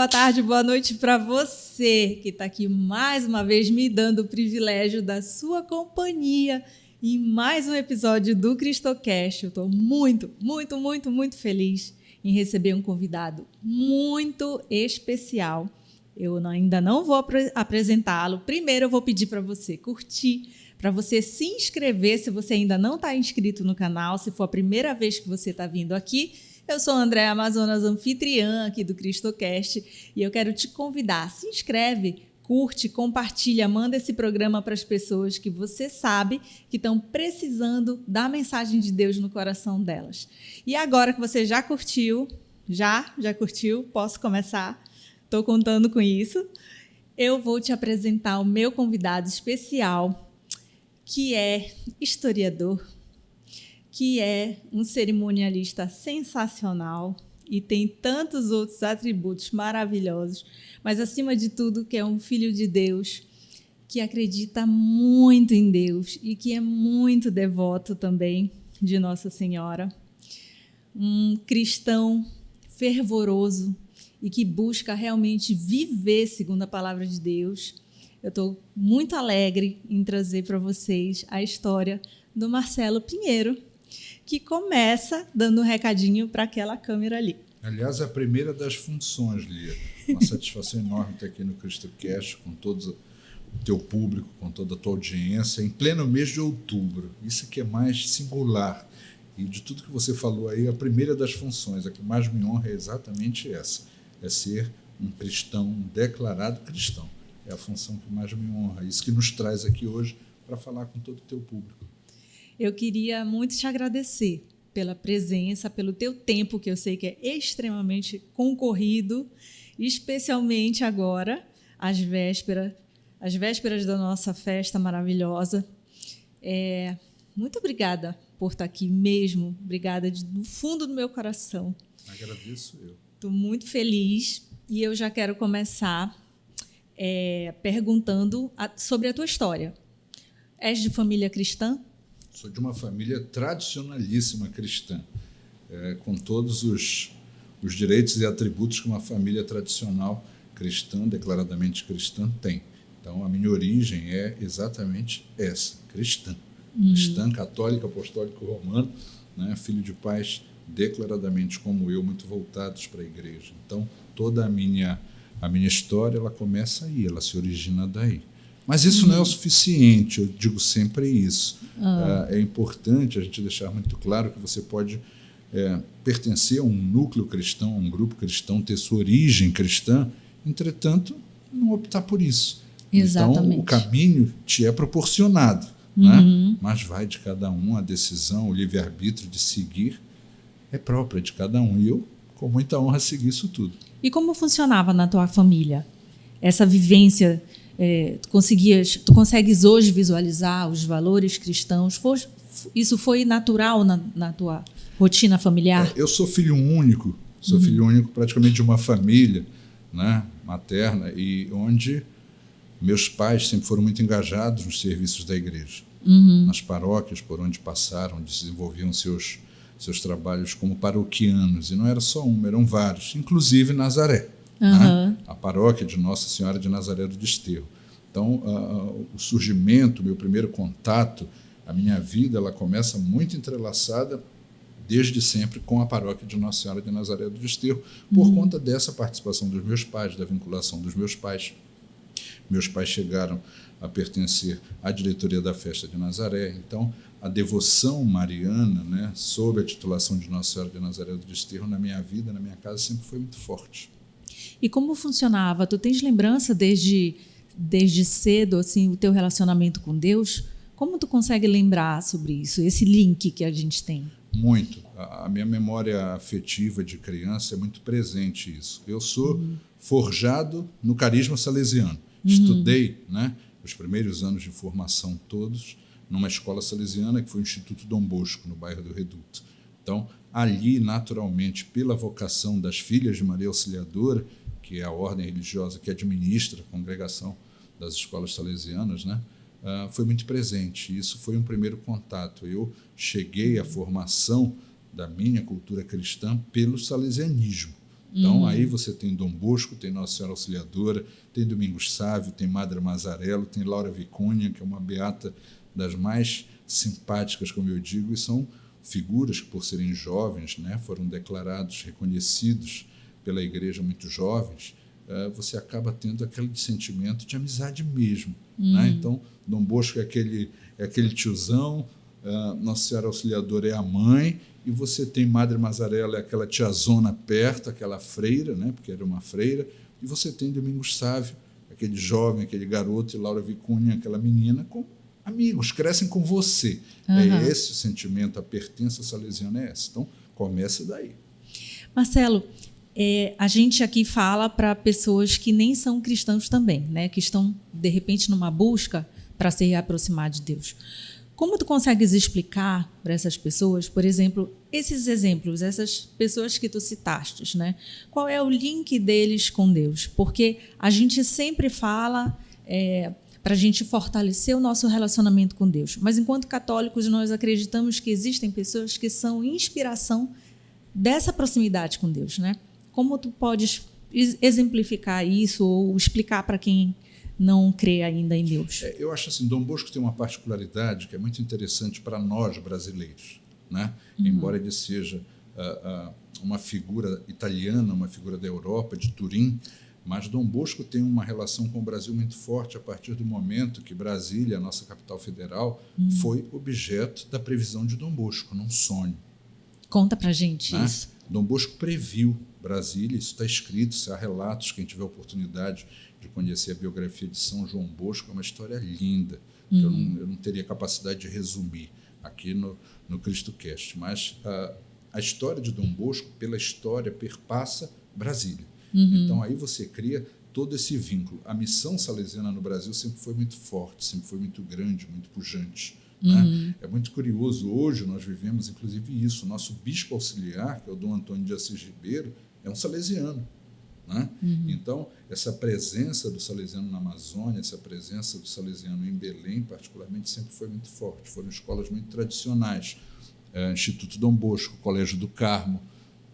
boa tarde, boa noite para você que está aqui mais uma vez me dando o privilégio da sua companhia em mais um episódio do Cristocast. Eu estou muito feliz em receber um convidado muito especial. Eu ainda não vou apresentá-lo. Primeiro eu vou pedir para você curtir, para você se inscrever se você ainda não está inscrito no canal, se for a primeira vez que você está vindo aqui. Eu sou a Andréa Amazonas, anfitriã aqui do Cristocast, e eu quero te convidar, se inscreve, curte, compartilha, manda esse programa para as pessoas que você sabe que estão precisando da mensagem de Deus no coração delas. E agora que você já curtiu, já curtiu, posso começar? Estou contando com isso. Eu vou te apresentar o meu convidado especial, que é historiador, que é um cerimonialista sensacional e tem tantos outros atributos maravilhosos, mas, acima de tudo, que é um filho de Deus, que acredita muito em Deus e que é muito devoto também de Nossa Senhora. Um cristão fervoroso e que busca realmente viver segundo a palavra de Deus. Eu estou muito alegre em trazer para vocês a história do Marcelo Pinheiro, que começa dando um recadinho para aquela câmera ali. Aliás, é a primeira das funções, Lia. Uma satisfação enorme estar aqui no Cristocast, com todo o teu público, com toda a tua audiência, em pleno mês de outubro. Isso que é mais singular. E de tudo que você falou aí, a primeira das funções, a que mais me honra é exatamente essa. É ser um cristão, um declarado cristão. É a função que mais me honra. Isso que nos traz aqui hoje para falar com todo o teu público. Eu queria muito te agradecer pela presença, pelo teu tempo, que eu sei que é extremamente concorrido, especialmente agora, às vésperas da nossa festa maravilhosa. Muito obrigada por estar aqui mesmo, obrigada do fundo do meu coração. Agradeço eu. Estou muito feliz e eu já quero começar perguntando sobre a tua história. És de família cristã? Sou de uma família tradicionalíssima cristã, com todos os direitos e atributos que uma família tradicional cristã, declaradamente cristã, tem. Então, a minha origem é exatamente essa, cristã. Cristã, católica, apostólico romano, né? Filho de pais declaradamente como eu, muito voltados para a igreja. Então, toda a minha história, ela começa aí, ela se origina daí. Mas isso não é o suficiente, eu digo sempre isso. É importante a gente deixar muito claro que você pode pertencer a um núcleo cristão, a um grupo cristão, ter sua origem cristã, entretanto, não optar por isso. Exatamente. Então, o caminho te é proporcionado, né? Mas vai de cada um, a decisão, o livre-arbítrio de seguir é própria de cada um. E eu, com muita honra, segui isso tudo. E como funcionava na tua família essa vivência? Tu consegues hoje visualizar os valores cristãos? Isso foi natural na tua rotina familiar? Eu sou filho único, filho único praticamente de uma família, né, materna, e onde meus pais sempre foram muito engajados nos serviços da igreja, nas paróquias por onde passaram, onde desenvolviam seus trabalhos como paroquianos, e não era só um, eram vários, inclusive Nazaré. Né? A paróquia de Nossa Senhora de Nazaré do Desterro. Então, o surgimento, meu primeiro contato, a minha vida, ela começa muito entrelaçada desde sempre com a paróquia de Nossa Senhora de Nazaré do Desterro, por conta dessa participação dos meus pais, da vinculação dos meus pais. Meus pais chegaram a pertencer à diretoria da festa de Nazaré. Então, a devoção mariana, né, sob a titulação de Nossa Senhora de Nazaré do Desterro, na minha vida, na minha casa, sempre foi muito forte. E como funcionava? Tu tens lembrança desde cedo, assim, o teu relacionamento com Deus? Como tu consegue lembrar sobre isso, esse link que a gente tem? Muito. A minha memória afetiva de criança é muito presente isso. Eu sou forjado no carisma salesiano. Estudei, né, os primeiros anos de formação todos numa escola salesiana que foi o Instituto Dom Bosco, no bairro do Reduto. Então, ali, naturalmente, pela vocação das Filhas de Maria Auxiliadora, que é a ordem religiosa que administra a congregação das escolas salesianas, né, foi muito presente. Isso foi um primeiro contato. Eu cheguei à formação da minha cultura cristã pelo salesianismo, Então, aí você tem Dom Bosco, tem Nossa Senhora Auxiliadora, tem Domingos Sávio, tem Madre Mazarello, tem Laura Vicunha, que é uma beata das mais simpáticas, como eu digo, e são figuras que, por serem jovens, né, foram declarados, reconhecidos pela igreja muito jovens. Você acaba tendo aquele sentimento de amizade mesmo. Né? Então, Dom Bosco é aquele tiozão, Nossa Senhora Auxiliadora é a mãe, e você tem Madre Mazarello, é aquela tiazona perto, aquela freira, né, porque era uma freira, e você tem Domingos Sávio, aquele jovem, aquele garoto, e Laura Vicunha, aquela menina, com amigos, crescem com você. É esse o sentimento, a pertença salesiana é essa. Então, começa daí. Marcelo, a gente aqui fala para pessoas que nem são cristãos também, né, que estão, de repente, numa busca para se reaproximar de Deus. Como tu consegues explicar para essas pessoas, por exemplo, esses exemplos, essas pessoas que tu citaste, né? Qual é o link deles com Deus? Porque a gente sempre fala para a gente fortalecer o nosso relacionamento com Deus, mas enquanto católicos nós acreditamos que existem pessoas que são inspiração dessa proximidade com Deus, né? Como tu podes exemplificar isso ou explicar para quem não crê ainda em Deus? Eu acho assim, Dom Bosco tem uma particularidade que é muito interessante para nós brasileiros, né? Embora ele seja uma figura italiana, uma figura da Europa, de Turim, mas Dom Bosco tem uma relação com o Brasil muito forte a partir do momento que Brasília, a nossa capital federal, foi objeto da previsão de Dom Bosco, num sonho. Conta pra gente, né? Isso. Dom Bosco previu Brasília, isso está escrito, há relatos, quem tiver oportunidade de conhecer a biografia de São João Bosco, é uma história linda, que eu não teria capacidade de resumir aqui no CristoCast, mas a história de Dom Bosco, pela história, perpassa Brasília. Então, aí você cria todo esse vínculo. A missão salesiana no Brasil sempre foi muito forte, sempre foi muito grande, muito pujante. Né? É muito curioso, hoje nós vivemos, inclusive, isso. O nosso bispo auxiliar, que é o Dom Antônio de Assis Ribeiro, é um salesiano. Né? Então, essa presença do salesiano na Amazônia, essa presença do salesiano em Belém, particularmente, sempre foi muito forte. Foram escolas muito tradicionais. Instituto Dom Bosco, Colégio do Carmo,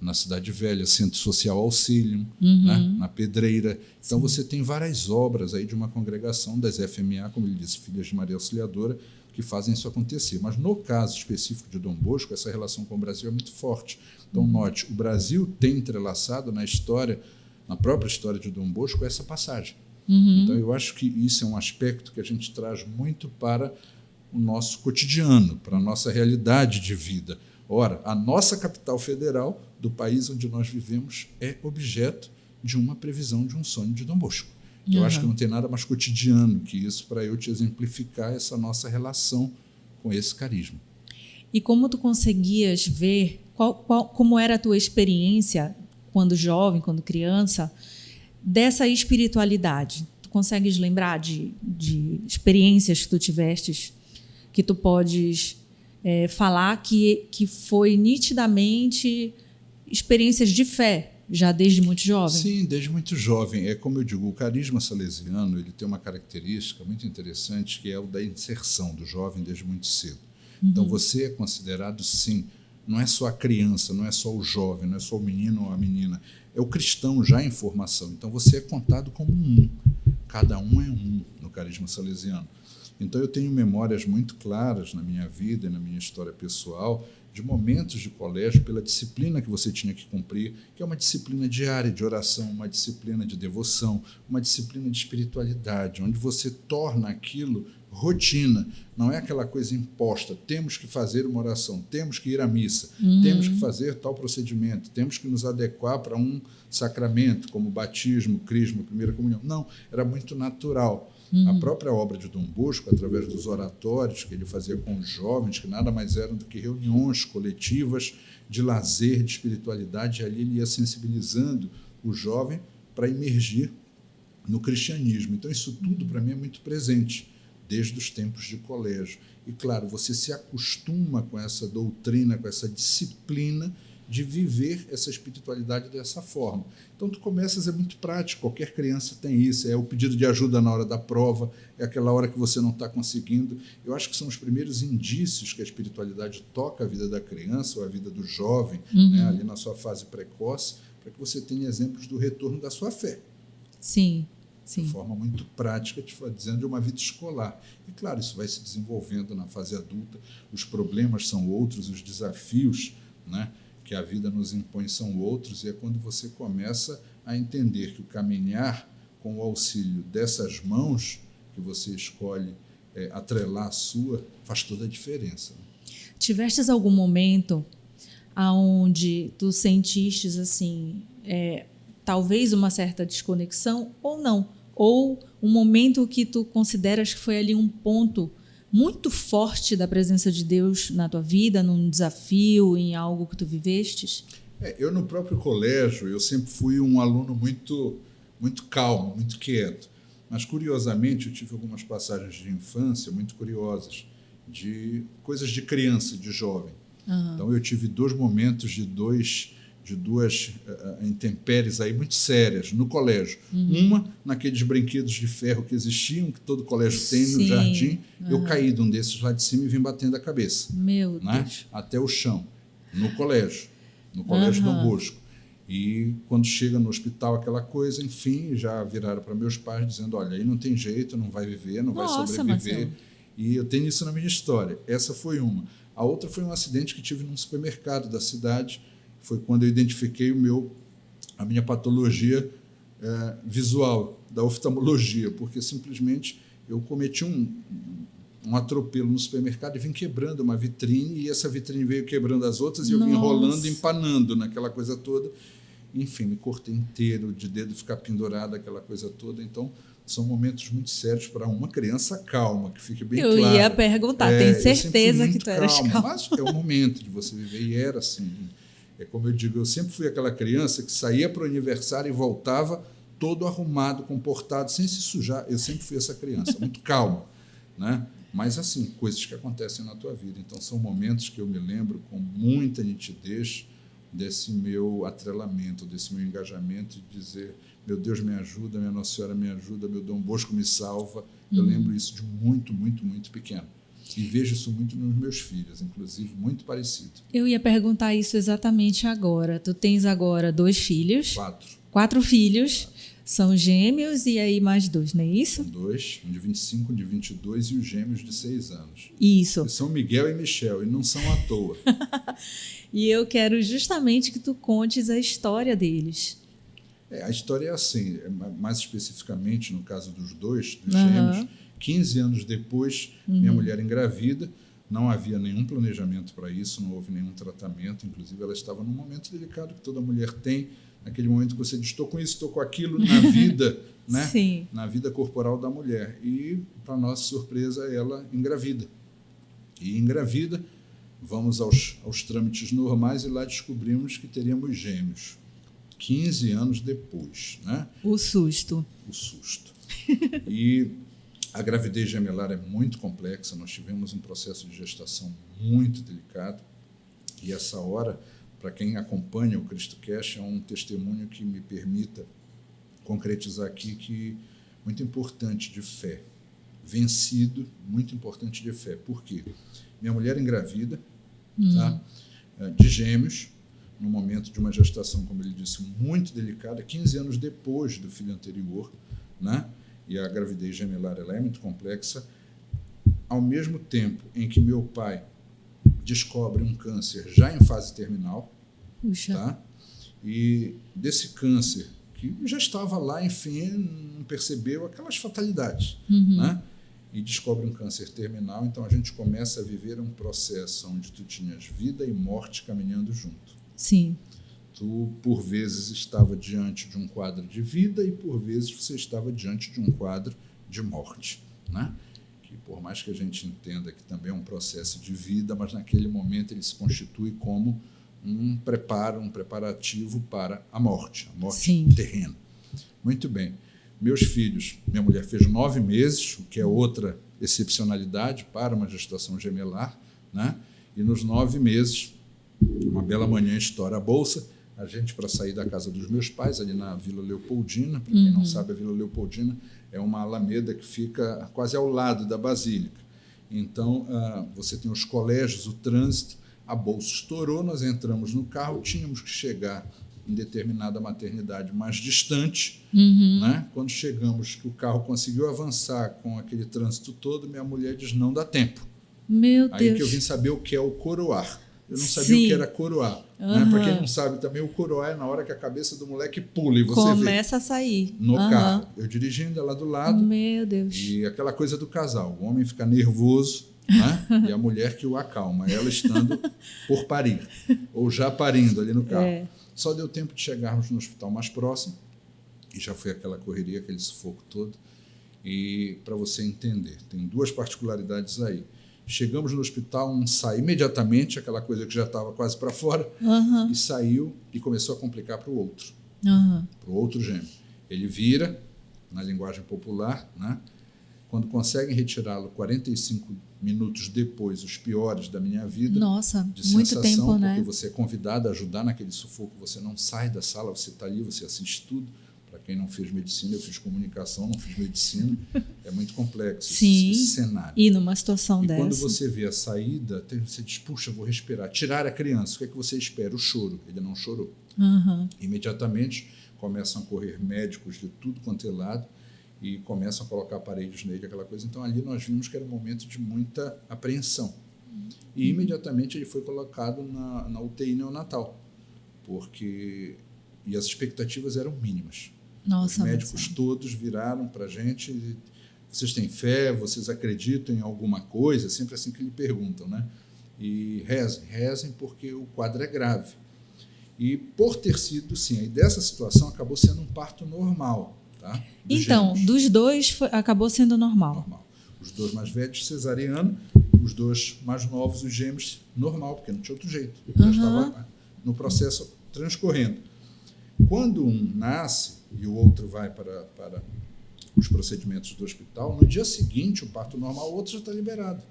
na Cidade Velha, Centro Social Auxílio, né? Na Pedreira. Então, você tem várias obras aí de uma congregação das FMA, como ele disse, Filhas de Maria Auxiliadora, que fazem isso acontecer. Mas, no caso específico de Dom Bosco, essa relação com o Brasil é muito forte. Então, note, o Brasil tem entrelaçado na história, na própria história de Dom Bosco, essa passagem. Então, eu acho que isso é um aspecto que a gente traz muito para o nosso cotidiano, para a nossa realidade de vida. Ora, a nossa capital federal, do país onde nós vivemos, é objeto de uma previsão de um sonho de Dom Bosco. Eu acho que não tem nada mais cotidiano que isso para eu te exemplificar essa nossa relação com esse carisma. E como tu conseguias ver, como era a tua experiência quando jovem, quando criança, dessa espiritualidade? Tu consegues lembrar de experiências que tu tivestes, que tu podes falar que foi nitidamente experiências de fé, já desde muito jovem? Sim, desde muito jovem. É como eu digo, o carisma salesiano ele tem uma característica muito interessante, que é o da inserção do jovem desde muito cedo. Então, você é considerado, sim, não é só a criança, não é só o jovem, não é só o menino ou a menina, é o cristão já em formação. Então, você é contado como um. Cada um é um no carisma salesiano. Então, eu tenho memórias muito claras na minha vida e na minha história pessoal de momentos de colégio, pela disciplina que você tinha que cumprir, que é uma disciplina diária de oração, uma disciplina de devoção, uma disciplina de espiritualidade, onde você torna aquilo rotina, não é aquela coisa imposta, temos que fazer uma oração, temos que ir à missa, temos que fazer tal procedimento, temos que nos adequar para um sacramento, como batismo, crisma, primeira comunhão. Não, era muito natural. A própria obra de Dom Bosco, através dos oratórios que ele fazia com os jovens, que nada mais eram do que reuniões coletivas de lazer, de espiritualidade, e ali ele ia sensibilizando o jovem para emergir no cristianismo. Então, isso tudo, para mim, é muito presente, desde os tempos de colégio. E, claro, você se acostuma com essa doutrina, com essa disciplina de viver essa espiritualidade dessa forma. Então, tu começas, é muito prático, qualquer criança tem isso, é o pedido de ajuda na hora da prova, é aquela hora que você não está conseguindo. Eu acho que são os primeiros indícios que a espiritualidade toca a vida da criança ou a vida do jovem, né, ali na sua fase precoce, para para que você tenha exemplos do retorno da sua fé. Sim, sim. De forma muito prática, dizendo de uma vida escolar. E, claro, isso vai se desenvolvendo na fase adulta, os problemas são outros, os desafios, né, que a vida nos impõe são outros, e é quando você começa a entender que o caminhar com o auxílio dessas mãos que você escolhe atrelar a sua, faz toda a diferença. Tivestes algum momento onde tu sentistes assim, talvez uma certa desconexão ou não? Ou um momento que tu consideras que foi ali um ponto muito forte da presença de Deus na tua vida, num desafio, em algo que tu vivestes? Eu, no próprio colégio, eu sempre fui um aluno muito calmo, muito quieto. Mas, curiosamente, eu tive algumas passagens de infância muito curiosas, de coisas de criança, de jovem. Uhum. Então, eu tive 2 momentos de duas intempéries aí muito sérias no colégio. Uhum. Uma, naqueles brinquedos de ferro que existiam, que todo colégio tem no jardim. Uhum. Eu caí de um desses lá de cima e vim batendo a cabeça. Meu né? Deus. Até o chão, no colégio Dom Bosco. E quando chega no hospital, aquela coisa, enfim, já viraram para meus pais dizendo, olha, aí não tem jeito, não vai viver, não vai sobreviver. Marcelo. E eu tenho isso na minha história. Essa foi uma. A outra foi um acidente que tive num supermercado da cidade. Foi quando eu identifiquei a minha patologia visual, da oftalmologia, porque simplesmente eu cometi um atropelo no supermercado e vim quebrando uma vitrine, e essa vitrine veio quebrando as outras, e eu vim enrolando, empanando naquela coisa toda. Enfim, me cortei inteiro, de dedo ficar pendurado, aquela coisa toda. Então, são momentos muito sérios para uma criança calma, que fique bem claro. Eu ia perguntar, tenho certeza que tu eras calma. Mas é o momento de você viver, e era assim. É como eu digo, eu sempre fui aquela criança que saía para o aniversário e voltava todo arrumado, comportado, sem se sujar. Eu sempre fui essa criança, muito calma, né? Mas, assim, coisas que acontecem na tua vida. Então, são momentos que eu me lembro com muita nitidez desse meu atrelamento, desse meu engajamento, de dizer, meu Deus me ajuda, minha Nossa Senhora me ajuda, meu Dom Bosco me salva. Eu lembro isso de muito, muito, muito pequeno. E vejo isso muito nos meus filhos, inclusive, muito parecido. Eu ia perguntar isso exatamente agora. Tu tens agora 2 filhos. 4 filhos. São gêmeos e aí mais 2, não é isso? São 2, um de 25, um de 22 e os gêmeos de 6 anos. Isso. E são Miguel e Michel, e não são à toa. E eu quero justamente que tu contes a história deles. A história é assim, mais especificamente no caso dos 2, dos gêmeos, 15 anos depois, minha mulher engravida, não havia nenhum planejamento para isso, não houve nenhum tratamento, inclusive ela estava num momento delicado que toda mulher tem, naquele momento que você diz, estou com isso, estou com aquilo, na vida, né? Sim. Na vida corporal da mulher. E, para nossa surpresa, ela engravida. E engravida, vamos aos trâmites normais e lá descobrimos que teríamos gêmeos. 15 anos depois, né? O susto. E a gravidez gemelar é muito complexa, nós tivemos um processo de gestação muito delicado, e essa hora, para quem acompanha o CristoCast, é um testemunho que me permita concretizar aqui, que muito importante de fé, vencido, muito importante de fé. Por quê? Minha mulher engravida, tá? De gêmeos, no momento de uma gestação, como ele disse, muito delicada, 15 anos depois do filho anterior, né? E a gravidez gemelar ela é muito complexa, ao mesmo tempo em que meu pai descobre um câncer já em fase terminal. Puxa. Tá? E desse câncer, que já estava lá, enfim, não percebeu aquelas fatalidades, né? E descobre um câncer terminal, então a gente começa a viver um processo onde tu tinhas vida e morte caminhando junto. Sim. Tu, por vezes, estava diante de um quadro de vida e, por vezes, você estava diante de um quadro de morte, né? Que, por mais que a gente entenda que também é um processo de vida, mas naquele momento ele se constitui como um preparativo para a morte Sim. terrena. Muito bem. Meus filhos, minha mulher fez 9 meses, o que é outra excepcionalidade para uma gestação gemelar, né? E nos 9 meses, uma bela manhã, estoura a bolsa, a gente, para sair da casa dos meus pais, ali na Vila Leopoldina, para quem não sabe, a Vila Leopoldina é uma alameda que fica quase ao lado da Basílica. Então, você tem os colégios, o trânsito, a bolsa estourou, nós entramos no carro, tínhamos que chegar em determinada maternidade mais distante, né? Quando chegamos, que o carro conseguiu avançar com aquele trânsito todo, minha mulher diz, não dá tempo. Meu Aí Deus. que eu vim saber o que é o coroar. Eu não sabia Sim. o que era coroar. Né? Para quem não sabe também, o coroar é na hora que a cabeça do moleque pula e você começa a sair. no carro. Eu dirigindo ela do lado. Meu Deus. E aquela coisa do casal. O homem fica nervoso, né? E a mulher que o acalma. Ela estando por parir. Ou já parindo ali no carro. Só deu tempo de chegarmos no hospital mais próximo. E já foi aquela correria, aquele sufoco todo. E para você entender, tem duas particularidades aí. Chegamos no hospital, um sai imediatamente, aquela coisa que já estava quase para fora, e saiu e começou a complicar para o outro. Para o outro gêmeo. Ele vira, na linguagem popular, né? Quando conseguem retirá-lo 45 minutos depois, os piores da minha vida. Nossa, de muito sensação, tempo, porque né? você é convidado a ajudar naquele sufoco, você não sai da sala, você está ali, você assiste tudo. Para quem não fez medicina, eu fiz comunicação, não fiz medicina. É muito complexo esse cenário. E numa situação dessa. E quando você vê a saída, você diz, puxa, vou respirar. Tirar a criança, o que é que você espera? O choro. Ele não chorou. Imediatamente começam a correr médicos de tudo quanto é lado e começam a colocar aparelhos nele, aquela coisa. Então, ali nós vimos que era um momento de muita apreensão. E imediatamente ele foi colocado na UTI neonatal, porque... E as expectativas eram mínimas. Nossa, os médicos todos viraram para a gente, vocês têm fé, vocês acreditam em alguma coisa? Sempre assim que lhe perguntam, né? E rezem porque o quadro é grave. E por ter sido, sim, aí dessa situação acabou sendo um parto normal. Tá? Então, dos dois acabou sendo normal. Os dois mais velhos, cesariano, os dois mais novos, os gêmeos, normal, porque não tinha outro jeito. Já estava no processo transcorrendo. Quando um nasce e o outro vai para os procedimentos do hospital, no dia seguinte, o parto normal, o outro já está liberado.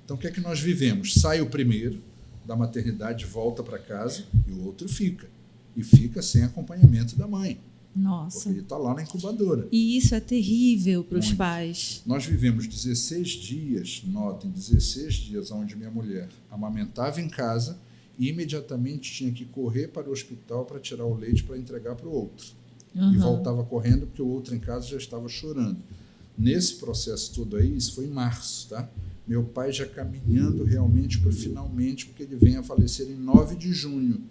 Então, o que é que nós vivemos? Sai o primeiro da maternidade, volta para casa e o outro fica. E fica sem acompanhamento da mãe. Nossa. Porque ele está lá na incubadora. E isso é terrível para os pais. Nós vivemos 16 dias, notem, 16 dias onde minha mulher amamentava em casa e imediatamente tinha que correr para o hospital para tirar o leite para entregar para o outro. E voltava correndo porque o outro em casa já estava chorando. Nesse processo todo aí, isso foi em março, tá? Meu pai já caminhando realmente para finalmente, porque ele vem a falecer em 9 de junho.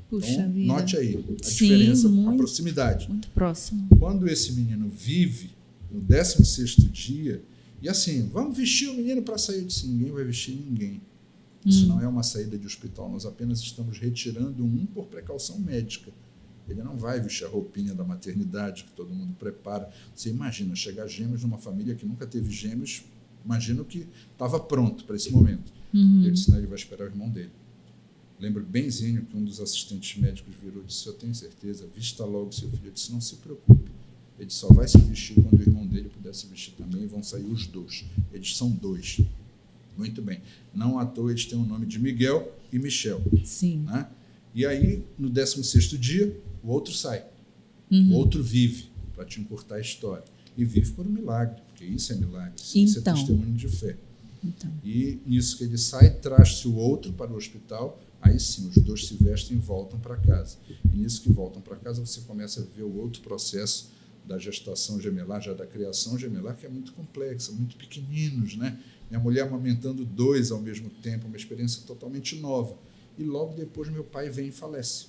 Puxa então, vida. note aí a diferença, a proximidade. Muito próximo. Quando esse menino vive, no 16º dia, e assim, vamos vestir o menino para sair disso. Ninguém vai vestir ninguém. Isso não é uma saída de hospital, nós apenas estamos retirando um por precaução médica. Ele não vai vestir a roupinha da maternidade que todo mundo prepara. Você imagina, chegar gêmeos numa família que nunca teve gêmeos, imagino que estava pronto para esse momento. Ele disse, não, ele vai esperar o irmão dele. Lembro benzinho que um dos assistentes médicos virou e disse, eu tenho certeza, vista logo seu filho. Eu disse, não se preocupe, ele só vai se vestir quando o irmão dele puder se vestir também, e vão sair os dois. Eles são dois. Muito bem. Não à toa eles têm o nome de Miguel e Michel. Sim. Né? E aí, no 16º dia, o outro sai. O outro vive, para te encurtar a história. E vive por um milagre, porque isso é milagre, isso é testemunho de fé. E nisso que ele sai, traz-se o outro para o hospital, aí sim, os dois se vestem e voltam para casa. E nisso que voltam para casa, você começa a ver o outro processo da gestação gemelar, já da criação gemelar, que é muito complexa, muito pequeninos, né? Minha mulher amamentando 2 ao mesmo tempo, uma experiência totalmente nova. E logo depois meu pai vem e falece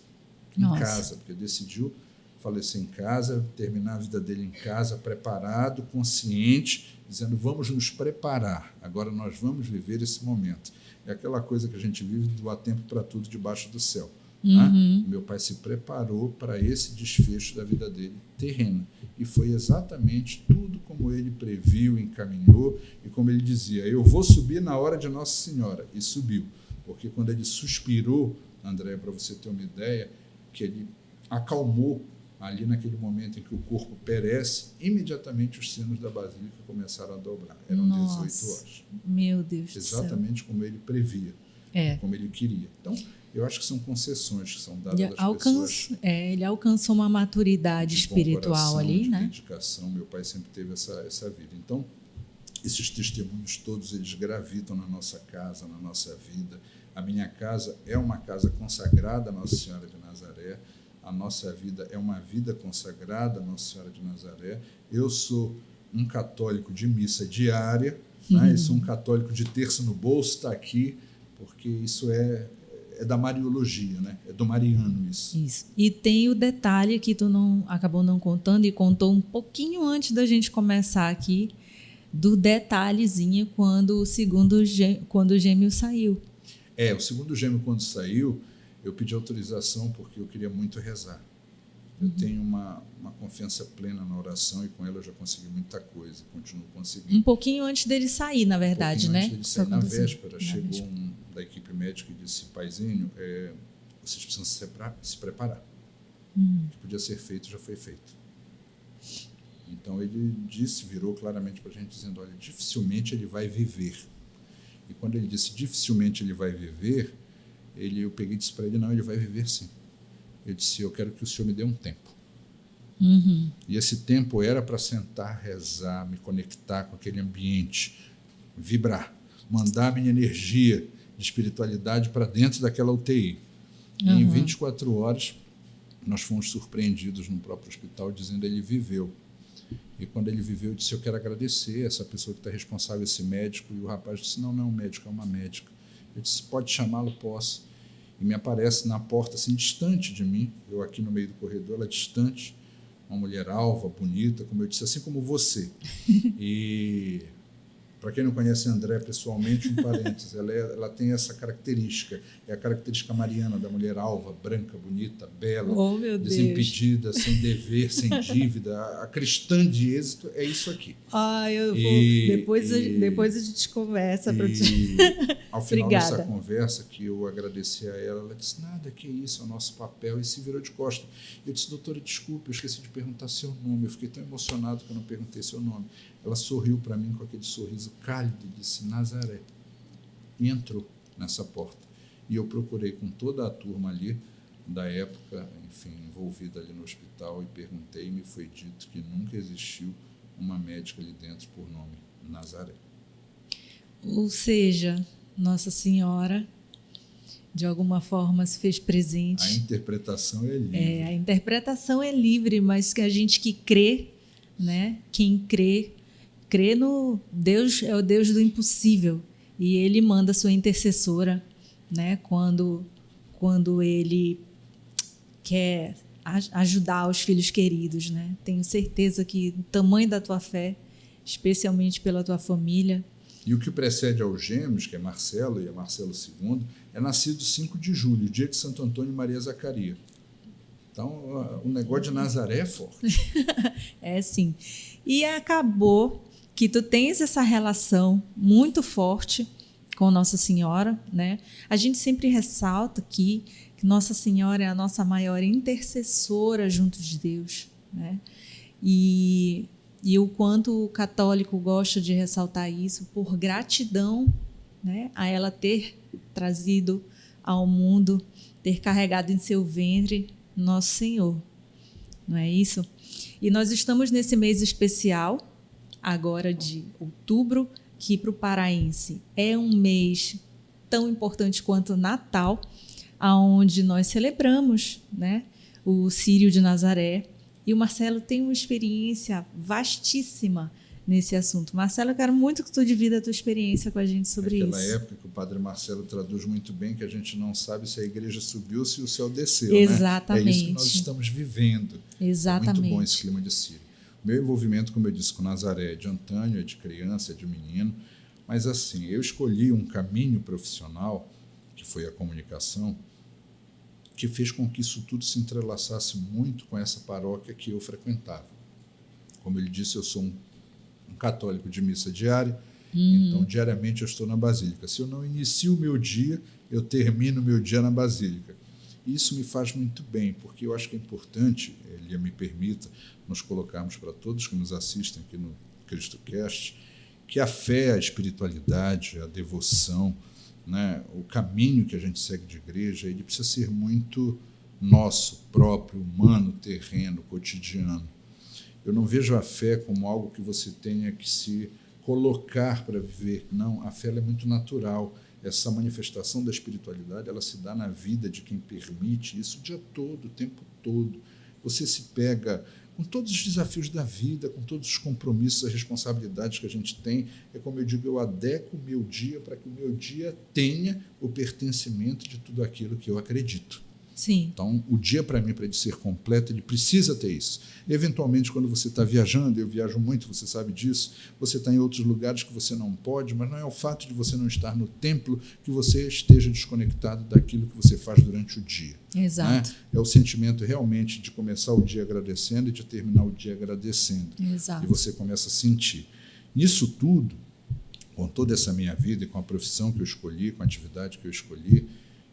em casa, porque decidiu falecer em casa, terminar a vida dele em casa, preparado, consciente, dizendo, vamos nos preparar, agora nós vamos viver esse momento. É aquela coisa que a gente vive do há tempo para tudo debaixo do céu. Né? Meu pai se preparou para esse desfecho da vida dele terrena. E foi exatamente tudo como ele previu, encaminhou, e como ele dizia, eu vou subir na hora de Nossa Senhora. E subiu. Porque quando ele suspirou, André, para você ter uma ideia, que ele acalmou ali naquele momento em que o corpo perece, imediatamente os sinos da Basílica começaram a dobrar. Eram 18 horas. Meu Deus do céu. Exatamente como ele previa, como ele queria. Então, eu acho que são concessões que são dadas às pessoas. Ele alcançou uma maturidade espiritual coração, ali, de né? dedicação. Meu pai sempre teve essa vida. Então, Esses testemunhos todos, eles gravitam na nossa casa, na nossa vida. A minha casa é uma casa consagrada a Nossa Senhora de Nazaré. A nossa vida é uma vida consagrada a Nossa Senhora de Nazaré. Eu sou um católico de missa diária, né? Eu sou um católico de terça no bolso, está aqui, porque isso é da Mariologia, né? É do mariano isso. Isso. E tem o detalhe que tu acabou não contando e contou um pouquinho antes da gente começar aqui, do detalhezinho quando o gêmeo saiu. O segundo gêmeo, quando saiu, eu pedi autorização porque eu queria muito rezar. Eu tenho uma confiança plena na oração e com ela eu já consegui muita coisa, continuo conseguindo. Um pouquinho antes dele sair, na verdade, né? Antes dele sair, na véspera, chegou um da equipe médica e disse: paizinho, vocês precisam se preparar. O que podia ser feito já foi feito. Então ele virou claramente para a gente dizendo: olha, dificilmente ele vai viver. E quando ele disse dificilmente ele vai viver, eu peguei e disse para ele: não, ele vai viver sim. Eu disse: eu quero que o senhor me dê um tempo. E esse tempo era para sentar, rezar, me conectar com aquele ambiente, vibrar, mandar a minha energia de espiritualidade para dentro daquela UTI. E em 24 horas, nós fomos surpreendidos no próprio hospital dizendo: ele viveu. E quando ele viveu, eu disse: eu quero agradecer essa pessoa que está responsável, esse médico. E o rapaz disse: não, não é um médico, é uma médica. Eu disse: pode chamá-lo? Posso. E me aparece na porta, assim, distante de mim, eu aqui no meio do corredor, ela distante, uma mulher alva, bonita, como eu disse, assim como você. E, para quem não conhece a André pessoalmente, um parênteses, ela tem essa característica, é a característica mariana da mulher alva, branca, bonita, bela, desimpedida, sem dever, sem dívida. A cristã de êxito é isso aqui. Eu vou. Depois a gente conversa. Ao final dessa conversa, que eu agradeci a ela disse: nada, que isso, é o nosso papel, e se virou de costas. Eu disse: doutora, desculpe, eu esqueci de perguntar seu nome. Eu fiquei tão emocionado que eu não perguntei seu nome. Ela sorriu para mim com aquele sorriso cálido e disse: Nazaré. E entrou nessa porta. E eu procurei com toda a turma ali, da época, enfim, envolvida ali no hospital, e perguntei, e me foi dito que nunca existiu uma médica ali dentro por nome Nazaré. Ou seja, Nossa Senhora, de alguma forma, se fez presente. A interpretação é livre. A interpretação é livre, mas que a gente que crê, né? Quem crê no Deus, é o Deus do impossível. E Ele manda a sua intercessora, né? Quando Ele quer ajudar os filhos queridos, né? Tenho certeza que o tamanho da tua fé, especialmente pela tua família. E o que precede aos gêmeos, que é Marcelo e é Marcelo II, é nascido 5 de julho, dia de Santo Antônio e Maria Zacaria. Então, o negócio de Nazaré é forte. É, sim. E acabou que tu tens essa relação muito forte com Nossa Senhora, né? A gente sempre ressalta aqui que Nossa Senhora é a nossa maior intercessora junto de Deus, né? E o quanto o católico gosta de ressaltar isso por gratidão, né, a ela ter trazido ao mundo, ter carregado em seu ventre Nosso Senhor. Não é isso? E nós estamos nesse mês especial, agora de outubro, que para o paraense é um mês tão importante quanto o Natal, onde nós celebramos, né, o Círio de Nazaré. E o Marcelo tem uma experiência vastíssima nesse assunto. Marcelo, eu quero muito que tu divida a tua experiência com a gente sobre isso. Naquela época que o padre Marcelo traduz muito bem, que a gente não sabe se a igreja subiu ou se o céu desceu. Exatamente. Né? É isso que nós estamos vivendo. Exatamente. É muito bom esse clima de Círio. Meu envolvimento, como eu disse, com Nazaré é de antânio, é de criança, é de menino. Mas assim, eu escolhi um caminho profissional, que foi a comunicação, que fez com que isso tudo se entrelaçasse muito com essa paróquia que eu frequentava. Como ele disse, eu sou um católico de missa diária, então diariamente eu estou na Basílica. Se eu não inicio o meu dia, eu termino o meu dia na Basílica. E isso me faz muito bem, porque eu acho que é importante, ele me permita, nos colocarmos para todos que nos assistem aqui no CristoCast, que a fé, a espiritualidade, a devoção, né, o caminho que a gente segue de igreja, ele precisa ser muito nosso, próprio, humano, terreno, cotidiano. Eu não vejo a fé como algo que você tenha que se colocar para viver. Não, a fé ela é muito natural. Essa manifestação da espiritualidade, ela se dá na vida de quem permite isso o dia todo, o tempo todo. Você se pega com todos os desafios da vida, com todos os compromissos, as responsabilidades que a gente tem. É como eu digo, eu adequo o meu dia para que o meu dia tenha o pertencimento de tudo aquilo que eu acredito. Sim. Então, o dia, para mim, para ele ser completo, ele precisa ter isso. Eventualmente, quando você está viajando, eu viajo muito, você sabe disso, você está em outros lugares que você não pode, mas não é o fato de você não estar no templo que você esteja desconectado daquilo que você faz durante o dia. Exato. Né? É o sentimento realmente de começar o dia agradecendo e de terminar o dia agradecendo. Exato. E você começa a sentir. Isso tudo, com toda essa minha vida e com a profissão que eu escolhi, com a atividade que eu escolhi,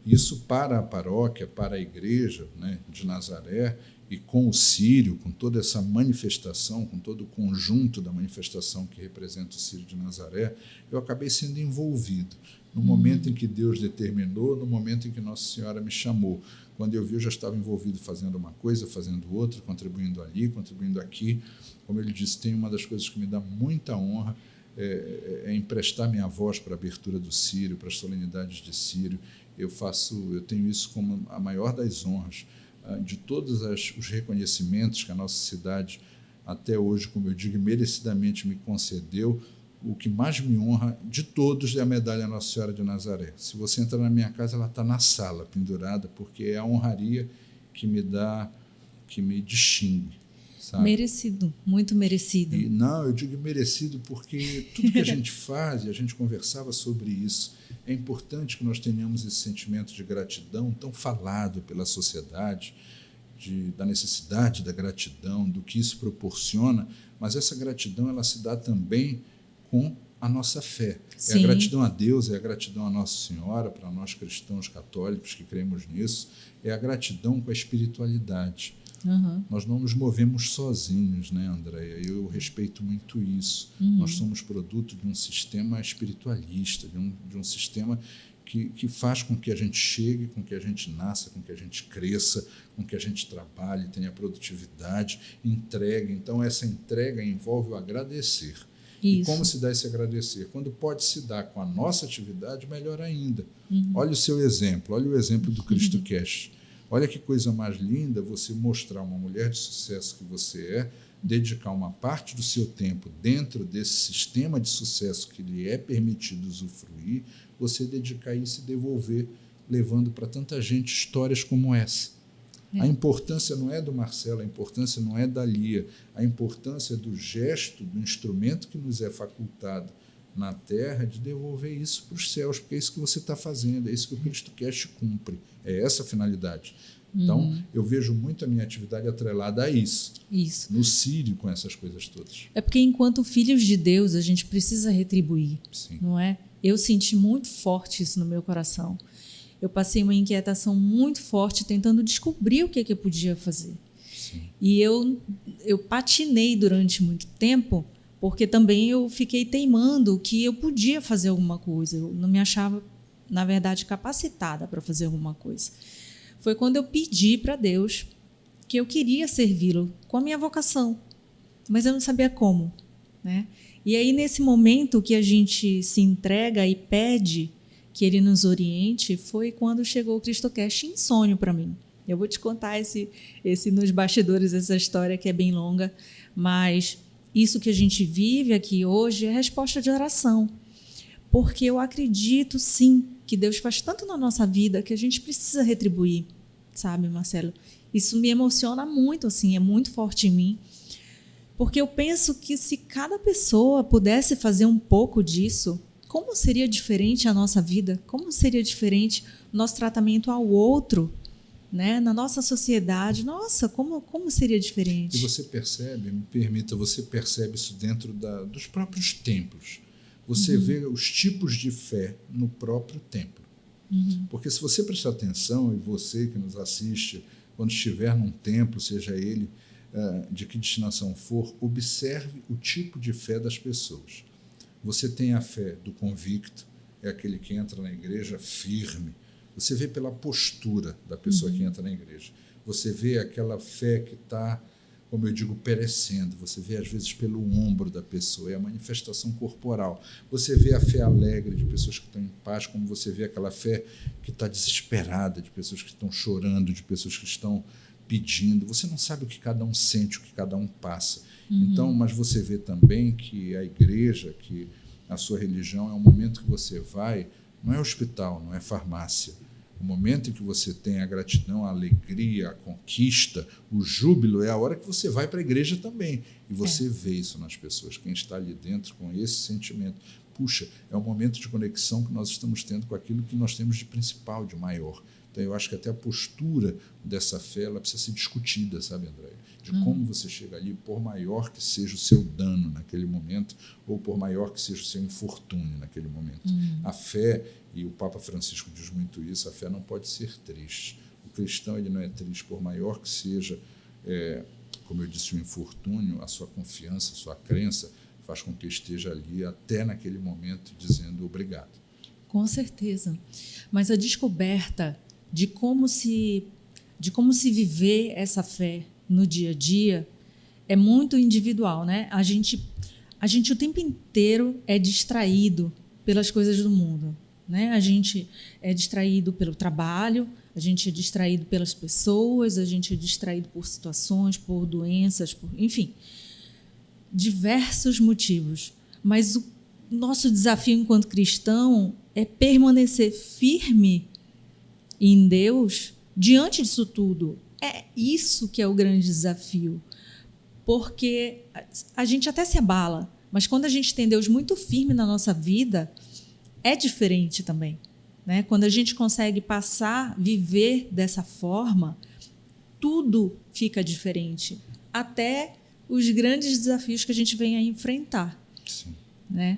isso para a paróquia, para a igreja, né, de Nazaré, e com o Círio, com toda essa manifestação, com todo o conjunto da manifestação que representa o Círio de Nazaré, eu acabei sendo envolvido. No momento em que Deus determinou, no momento em que Nossa Senhora me chamou. Quando eu vi, eu já estava envolvido fazendo uma coisa, fazendo outra, contribuindo ali, contribuindo aqui. Como ele disse, tem uma das coisas que me dá muita honra, é emprestar minha voz para a abertura do Círio, para as solenidades de Círio. Eu tenho isso como a maior das honras, de todos os reconhecimentos que a nossa cidade, até hoje, como eu digo, merecidamente me concedeu. O que mais me honra de todos é a medalha Nossa Senhora de Nazaré. Se você entrar na minha casa, ela está na sala, pendurada, porque é a honraria que me distingue. Sabe? Merecido, muito merecido. Não, eu digo merecido porque tudo que a gente faz, e a gente conversava sobre isso, é importante que nós tenhamos esse sentimento de gratidão tão falado pela sociedade, da necessidade da gratidão, do que isso proporciona, mas essa gratidão ela se dá também com a nossa fé. Sim. É a gratidão a Deus, é a gratidão a Nossa Senhora, para nós cristãos católicos que cremos nisso, é a gratidão com a espiritualidade. Uhum. Nós não nos movemos sozinhos, né, Andréia? Eu respeito muito isso. Nós somos produto de um sistema espiritualista, de um sistema que faz com que a gente chegue, com que a gente nasça, com que a gente cresça, com que a gente trabalhe, tenha produtividade, entregue. Então, essa entrega envolve o agradecer. Isso. E como se dá esse agradecer? Quando pode se dar com a nossa atividade, melhor ainda. Olha o seu exemplo, olha o exemplo do Cristo Cash. Olha que coisa mais linda você mostrar uma mulher de sucesso que você é, dedicar uma parte do seu tempo dentro desse sistema de sucesso que lhe é permitido usufruir, você dedicar isso e devolver, levando para tanta gente histórias como essa. A importância não é do Marcelo, a importância não é da Lia, a importância do gesto, do instrumento que nos é facultado na terra, de devolver isso para os céus, porque é isso que você está fazendo, é isso que o Cristo Cast cumpre, é essa a finalidade. Então, eu vejo muito a minha atividade atrelada a isso. No Círio, com essas coisas todas. É porque, enquanto filhos de Deus, a gente precisa retribuir. Sim. Não é? Eu senti muito forte isso no meu coração. Eu passei uma inquietação muito forte tentando descobrir o que eu podia fazer. Sim. E eu patinei durante muito tempo, porque também eu fiquei teimando que eu podia fazer alguma coisa. Eu não me achava, na verdade, capacitada para fazer alguma coisa. Foi quando eu pedi para Deus que eu queria servi-lo com a minha vocação, mas eu não sabia como, né? E aí, nesse momento que a gente se entrega e pede que Ele nos oriente, foi quando chegou o CristoCast em sonho para mim. Eu vou te contar esse nos bastidores, essa história que é bem longa, mas isso que a gente vive aqui hoje é resposta de oração, porque eu acredito, sim, que Deus faz tanto na nossa vida que a gente precisa retribuir, sabe, Marcelo? Isso me emociona muito, assim, é muito forte em mim, porque eu penso que se cada pessoa pudesse fazer um pouco disso, como seria diferente a nossa vida? Como seria diferente o nosso tratamento ao outro, né? Na nossa sociedade? Nossa, como seria diferente? E você percebe, me permita, você percebe isso dentro dos próprios templos. Você vê os tipos de fé no próprio templo. Porque se você prestar atenção, e você que nos assiste, quando estiver num templo, seja ele de que destinação for, observe o tipo de fé das pessoas. Você tem a fé do convicto, é aquele que entra na igreja firme. Você vê pela postura da pessoa que entra na igreja. Você vê aquela fé que está como eu digo, perecendo. Você vê, às vezes, pelo ombro da pessoa, é a manifestação corporal. Você vê a fé alegre de pessoas que estão em paz, como você vê aquela fé que está desesperada, de pessoas que estão chorando, de pessoas que estão pedindo. Você não sabe o que cada um sente, o que cada um passa. Então, mas você vê também que a igreja, que a sua religião é um momento que você vai, não é hospital, não é farmácia. O momento em que você tem a gratidão, a alegria, a conquista, o júbilo, é a hora que você vai para a igreja também. E você vê isso nas pessoas, quem está ali dentro com esse sentimento. Puxa, é um momento de conexão que nós estamos tendo com aquilo que nós temos de principal, de maior. Então, eu acho que até a postura dessa fé ela precisa ser discutida, sabe, André? De como você chega ali, por maior que seja o seu dano naquele momento, ou por maior que seja o seu infortúnio naquele momento. A fé, e o Papa Francisco diz muito isso, a fé não pode ser triste. O cristão ele não é triste, por maior que seja, como eu disse, o infortúnio, a sua confiança, a sua crença, faz com que esteja ali até naquele momento dizendo obrigado. Com certeza. Mas a descoberta de como se viver essa fé no dia a dia é muito individual, né? A gente o tempo inteiro é distraído pelas coisas do mundo, né? A gente é distraído pelo trabalho, a gente é distraído pelas pessoas, a gente é distraído por situações, por doenças, enfim, diversos motivos. Mas o nosso desafio enquanto cristão é permanecer firme em Deus diante disso tudo. É isso que é o grande desafio. Porque a gente até se abala, mas quando a gente tem Deus muito firme na nossa vida, é diferente também, né? Quando a gente consegue viver dessa forma, tudo fica diferente. Até os grandes desafios que a gente vem a enfrentar. Sim. Né?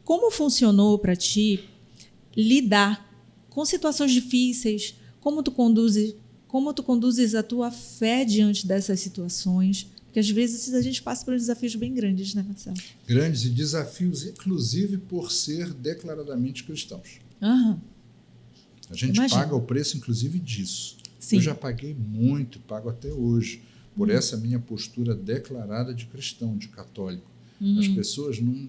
Como funcionou para ti lidar com situações difíceis? Como tu conduzes a tua fé diante dessas situações? Porque às vezes a gente passa por desafios bem grandes, né, Marcelo? Grandes e desafios, inclusive por ser declaradamente cristãos. Uhum. A gente paga o preço, inclusive, disso. Sim. Eu já paguei muito, pago até hoje, por essa minha postura declarada de cristão, de católico. As pessoas não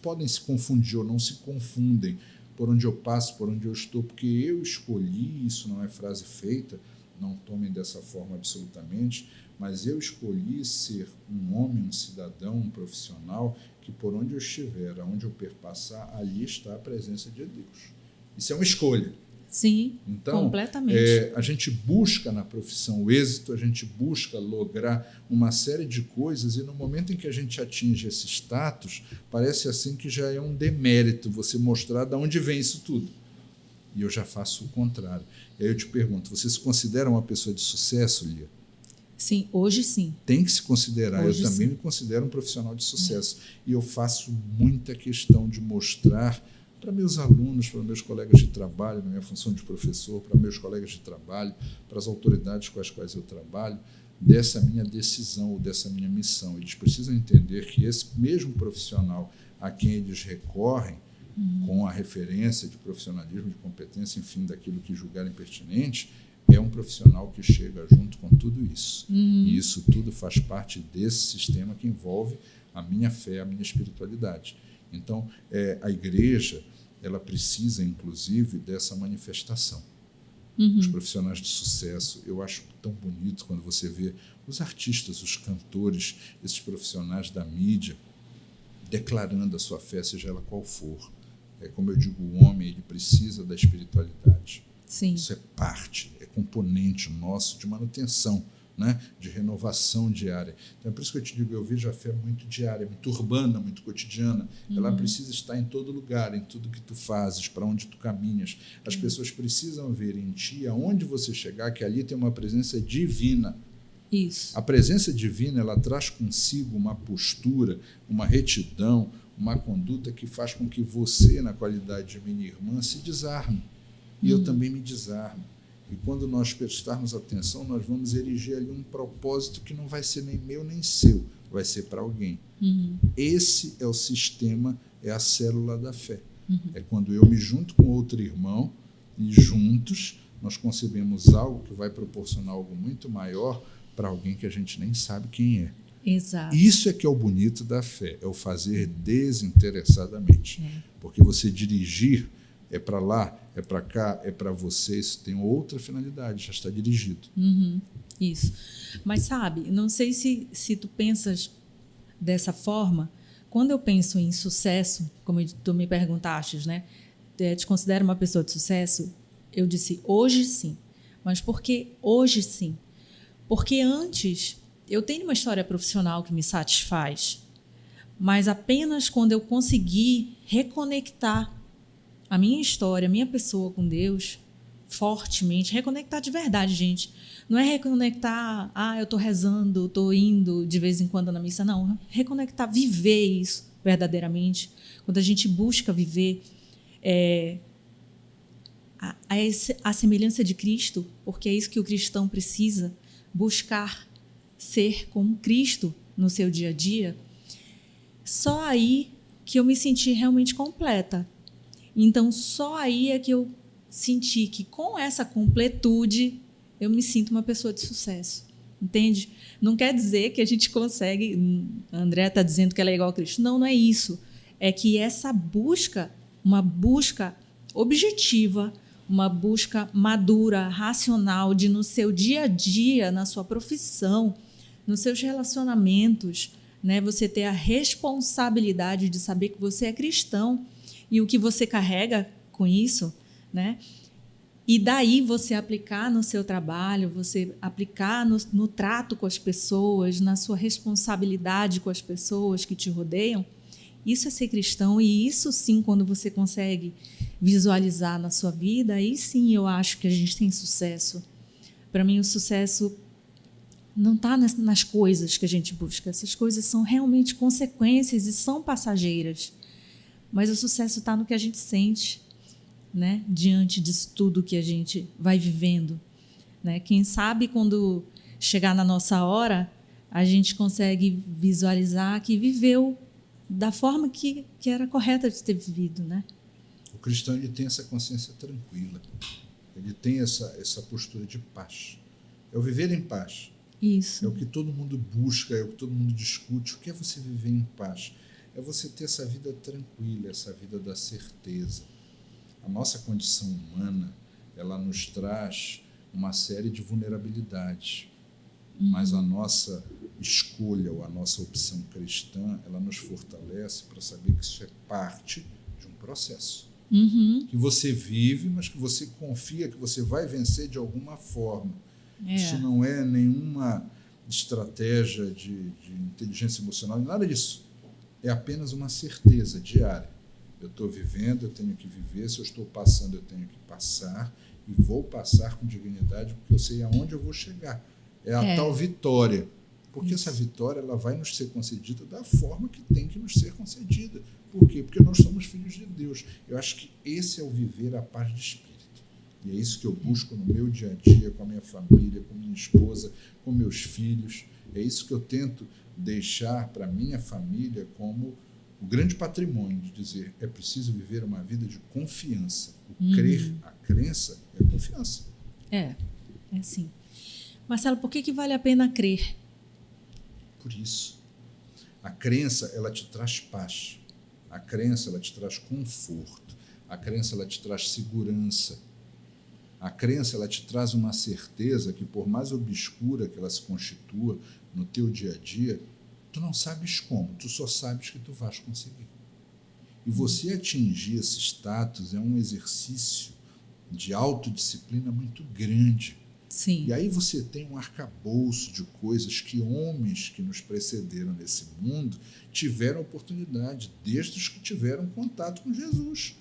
podem se confundir ou não se confundem por onde eu passo, por onde eu estou, porque eu escolhi, isso não é frase feita, não tomem dessa forma absolutamente, mas eu escolhi ser um homem, um cidadão, um profissional, que por onde eu estiver, aonde eu perpassar, ali está a presença de Deus. Isso é uma escolha. Sim, então, completamente. A gente busca na profissão o êxito, a gente busca lograr uma série de coisas e no momento em que a gente atinge esse status, parece assim que já é um demérito você mostrar de onde vem isso tudo. E eu já faço o contrário. E aí eu te pergunto, você se considera uma pessoa de sucesso, Lia? Sim, hoje sim. Tem que se considerar. Hoje, eu também me considero um profissional de sucesso. E eu faço muita questão de mostrar para meus alunos, para meus colegas de trabalho, na minha função de professor, para meus colegas de trabalho, para as autoridades com as quais eu trabalho, dessa minha decisão ou dessa minha missão. Eles precisam entender que esse mesmo profissional a quem eles recorrem, com a referência de profissionalismo, de competência, enfim, daquilo que julgarem pertinente, é um profissional que chega junto com tudo isso. E isso tudo faz parte desse sistema que envolve a minha fé, a minha espiritualidade. Então, a igreja, ela precisa, inclusive, dessa manifestação. Os profissionais de sucesso, eu acho tão bonito quando você vê os artistas, os cantores, esses profissionais da mídia, declarando a sua fé, seja ela qual for. Como eu digo, o homem ele precisa da espiritualidade. Sim. Isso é parte, é componente nosso de manutenção, né? De renovação diária. Então, é por isso que eu te digo, eu vejo a fé muito diária, muito urbana, muito cotidiana. Ela precisa estar em todo lugar, em tudo que tu fazes, para onde tu caminhas. As pessoas precisam ver em ti, aonde você chegar, que ali tem uma presença divina. Isso. A presença divina, ela traz consigo uma postura, uma retidão, uma conduta que faz com que você, na qualidade de minha irmã, se desarme. E eu também me desarmo. E quando nós prestarmos atenção, nós vamos erigir ali um propósito que não vai ser nem meu nem seu, vai ser para alguém. Esse é o sistema, é a célula da fé. É quando eu me junto com outro irmão e juntos nós concebemos algo que vai proporcionar algo muito maior para alguém que a gente nem sabe quem é. Exato. Isso é que é o bonito da fé, é o fazer desinteressadamente. Porque você dirigir é para lá, é para cá, é para você, isso tem outra finalidade, já está dirigido. Isso. Mas sabe, não sei se tu pensas dessa forma. Quando eu penso em sucesso, como tu me perguntaste, né? Te considero uma pessoa de sucesso? Eu disse hoje sim. Mas por que hoje sim? Porque antes eu tenho uma história profissional que me satisfaz, mas apenas quando eu consegui reconectar a minha história, a minha pessoa com Deus fortemente, reconectar de verdade, gente. Não é reconectar, eu estou rezando, estou indo de vez em quando na missa, não. Reconectar, viver isso verdadeiramente. Quando a gente busca viver a semelhança de Cristo, porque é isso que o cristão precisa, buscar ser como Cristo no seu dia a dia, só aí que eu me senti realmente completa. Então, só aí é que eu senti que com essa completude eu me sinto uma pessoa de sucesso. Entende? Não quer dizer que a gente consegue... A Andréa está dizendo que ela é igual a Cristo. Não, não é isso. É que essa busca, uma busca objetiva, uma busca madura, racional, de no seu dia a dia, na sua profissão, nos seus relacionamentos, né, você ter a responsabilidade de saber que você é cristão e o que você carrega com isso, né? E daí você aplicar no seu trabalho, você aplicar no trato com as pessoas, na sua responsabilidade com as pessoas que te rodeiam, isso é ser cristão. E isso sim, quando você consegue visualizar na sua vida, aí sim eu acho que a gente tem sucesso. Para mim, o sucesso não está nas coisas que a gente busca. Essas coisas são realmente consequências e são passageiras. Mas o sucesso está no que a gente sente, né? Diante disso tudo que a gente vai vivendo, né? Quem sabe quando chegar na nossa hora, a gente consegue visualizar que viveu da forma que era correta de ter vivido, né? O cristão, ele tem essa consciência tranquila, ele tem essa postura de paz. É o viver em paz. Isso. É o que todo mundo busca, é o que todo mundo discute. O que é você viver em paz? É você ter essa vida tranquila, essa vida da certeza. A nossa condição humana, ela nos traz uma série de vulnerabilidades, mas a nossa escolha ou a nossa opção cristã, ela nos fortalece para saber que isso é parte de um processo. Que você vive, mas que você confia que você vai vencer de alguma forma. Isso não é nenhuma estratégia de inteligência emocional, nada disso. É apenas uma certeza diária. Eu estou vivendo, eu tenho que viver. Se eu estou passando, eu tenho que passar. E vou passar com dignidade, porque eu sei aonde eu vou chegar. É a tal vitória. Porque essa vitória, ela vai nos ser concedida da forma que tem que nos ser concedida. Por quê? Porque nós somos filhos de Deus. Eu acho que esse é o viver a paz de espírito. E é isso que eu busco no meu dia a dia, com a minha família, com minha esposa, com meus filhos. É isso que eu tento deixar para a minha família como o grande patrimônio, de dizer, é preciso viver uma vida de confiança. O crer, a crença, é a confiança. É sim. Marcelo, por que vale a pena crer? Por isso. A crença, ela te traz paz. A crença, ela te traz conforto. A crença, ela te traz segurança. A crença, ela te traz uma certeza que, por mais obscura que ela se constitua no teu dia a dia, tu não sabes como, tu só sabes que tu vais conseguir. E você atingir esse status é um exercício de autodisciplina muito grande. Sim. E aí você tem um arcabouço de coisas que homens que nos precederam nesse mundo tiveram oportunidade, desde os que tiveram contato com Jesus,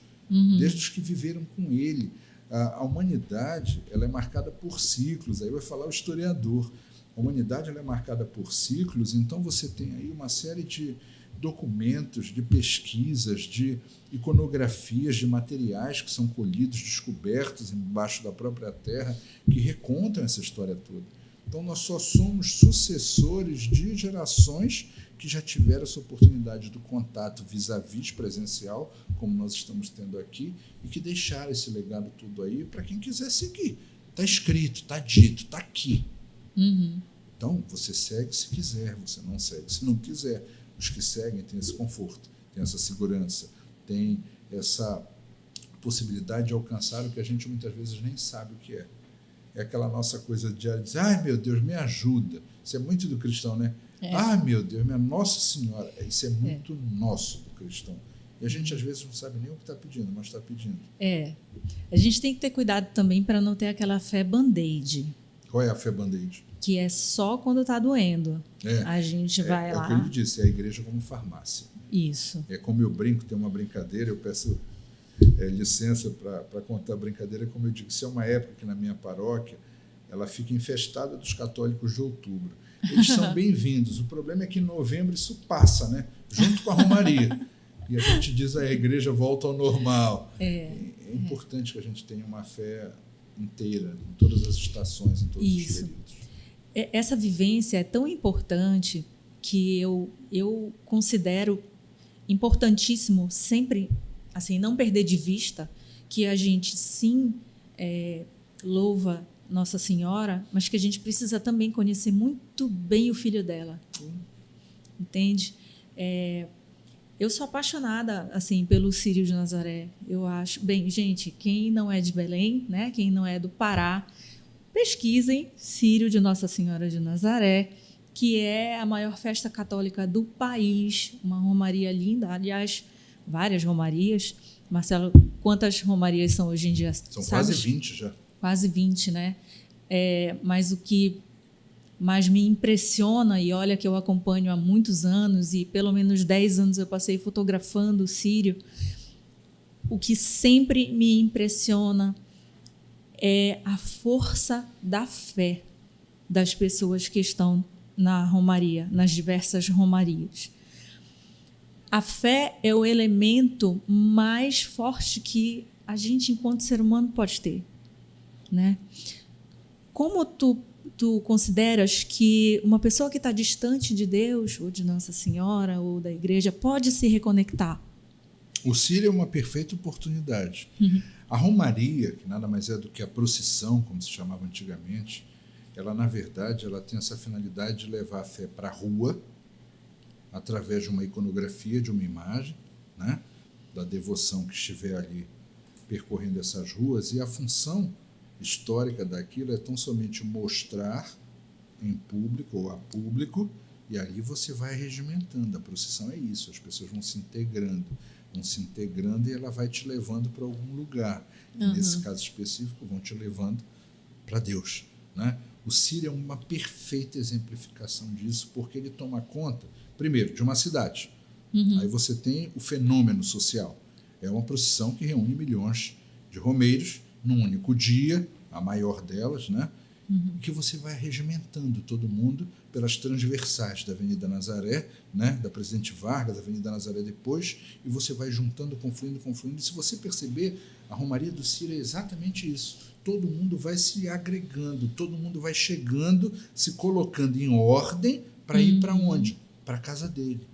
desde os que viveram com ele. A humanidade, ela é marcada por ciclos, aí vai falar o historiador. A humanidade, ela é marcada por ciclos, então você tem aí uma série de documentos, de pesquisas, de iconografias, de materiais que são colhidos, descobertos embaixo da própria terra, que recontam essa história toda. Então, nós só somos sucessores de gerações que já tiveram essa oportunidade do contato vis-à-vis presencial, como nós estamos tendo aqui, e que deixaram esse legado tudo aí para quem quiser seguir. Está escrito, está dito, está aqui. Então, você segue se quiser, você não segue se não quiser. Os que seguem têm esse conforto, têm essa segurança, têm essa possibilidade de alcançar o que a gente muitas vezes nem sabe o que é. É aquela nossa coisa de dizer, ai meu Deus, me ajuda. Isso é muito do cristão, né? Ai meu Deus, minha Nossa Senhora. Isso é muito nosso do cristão. E a gente às vezes não sabe nem o que está pedindo, mas está pedindo. A gente tem que ter cuidado também para não ter aquela fé band-aid. Qual é a fé band-aid? Que é só quando está doendo. A gente vai lá. É o que ele disse, é a igreja como farmácia. Isso. É como eu brinco, tem uma brincadeira, eu peço licença para contar a brincadeira, como eu digo, se é uma época que na minha paróquia ela fica infestada dos católicos de outubro. Eles são bem-vindos. O problema é que em novembro isso passa, né? Junto com a Romaria. E a gente diz, a igreja volta ao normal. É importante que a gente tenha uma fé inteira, em todas as estações, em todos os períodos. Essa vivência é tão importante que eu considero importantíssimo sempre, assim, não perder de vista que a gente, sim, louva Nossa Senhora, mas que a gente precisa também conhecer muito bem o filho dela. Entende? Eu sou apaixonada, assim, pelo Círio de Nazaré. Eu acho... Bem, gente, quem não é de Belém, né? Quem não é do Pará, pesquisem Círio de Nossa Senhora de Nazaré, que é a maior festa católica do país. Uma romaria linda. Aliás, várias romarias. Marcelo, quantas romarias são hoje em dia? São quase 20 já. Quase 20, né? Mas o que mais me impressiona, e olha que eu acompanho há muitos anos, e pelo menos 10 anos eu passei fotografando o Círio, o que sempre me impressiona é a força da fé das pessoas que estão na romaria, nas diversas romarias. A fé é o elemento mais forte que a gente, enquanto ser humano, pode ter, né? Como tu consideras que uma pessoa que está distante de Deus, ou de Nossa Senhora, ou da igreja, pode se reconectar? O Círio é uma perfeita oportunidade. A romaria, que nada mais é do que a procissão, como se chamava antigamente, ela, na verdade, ela tem essa finalidade de levar a fé para a rua, através de uma iconografia, de uma imagem, né, da devoção que estiver ali percorrendo essas ruas, e a função histórica daquilo é tão somente mostrar em público ou a público, e ali você vai regimentando. A procissão é isso, as pessoas vão se integrando e ela vai te levando para algum lugar. Nesse caso específico, vão te levando para Deus, né? O Círio é uma perfeita exemplificação disso, porque ele toma conta, primeiro, de uma cidade. Aí você tem o fenômeno social. É uma procissão que reúne milhões de romeiros num único dia, a maior delas, né? Que você vai regimentando todo mundo pelas transversais da Avenida Nazaré, né? Da Presidente Vargas, da Avenida Nazaré depois, e você vai juntando, confluindo. E se você perceber, a Romaria do Círio é exatamente isso. Todo mundo vai se agregando, todo mundo vai chegando, se colocando em ordem para ir para onde? Para a casa dele.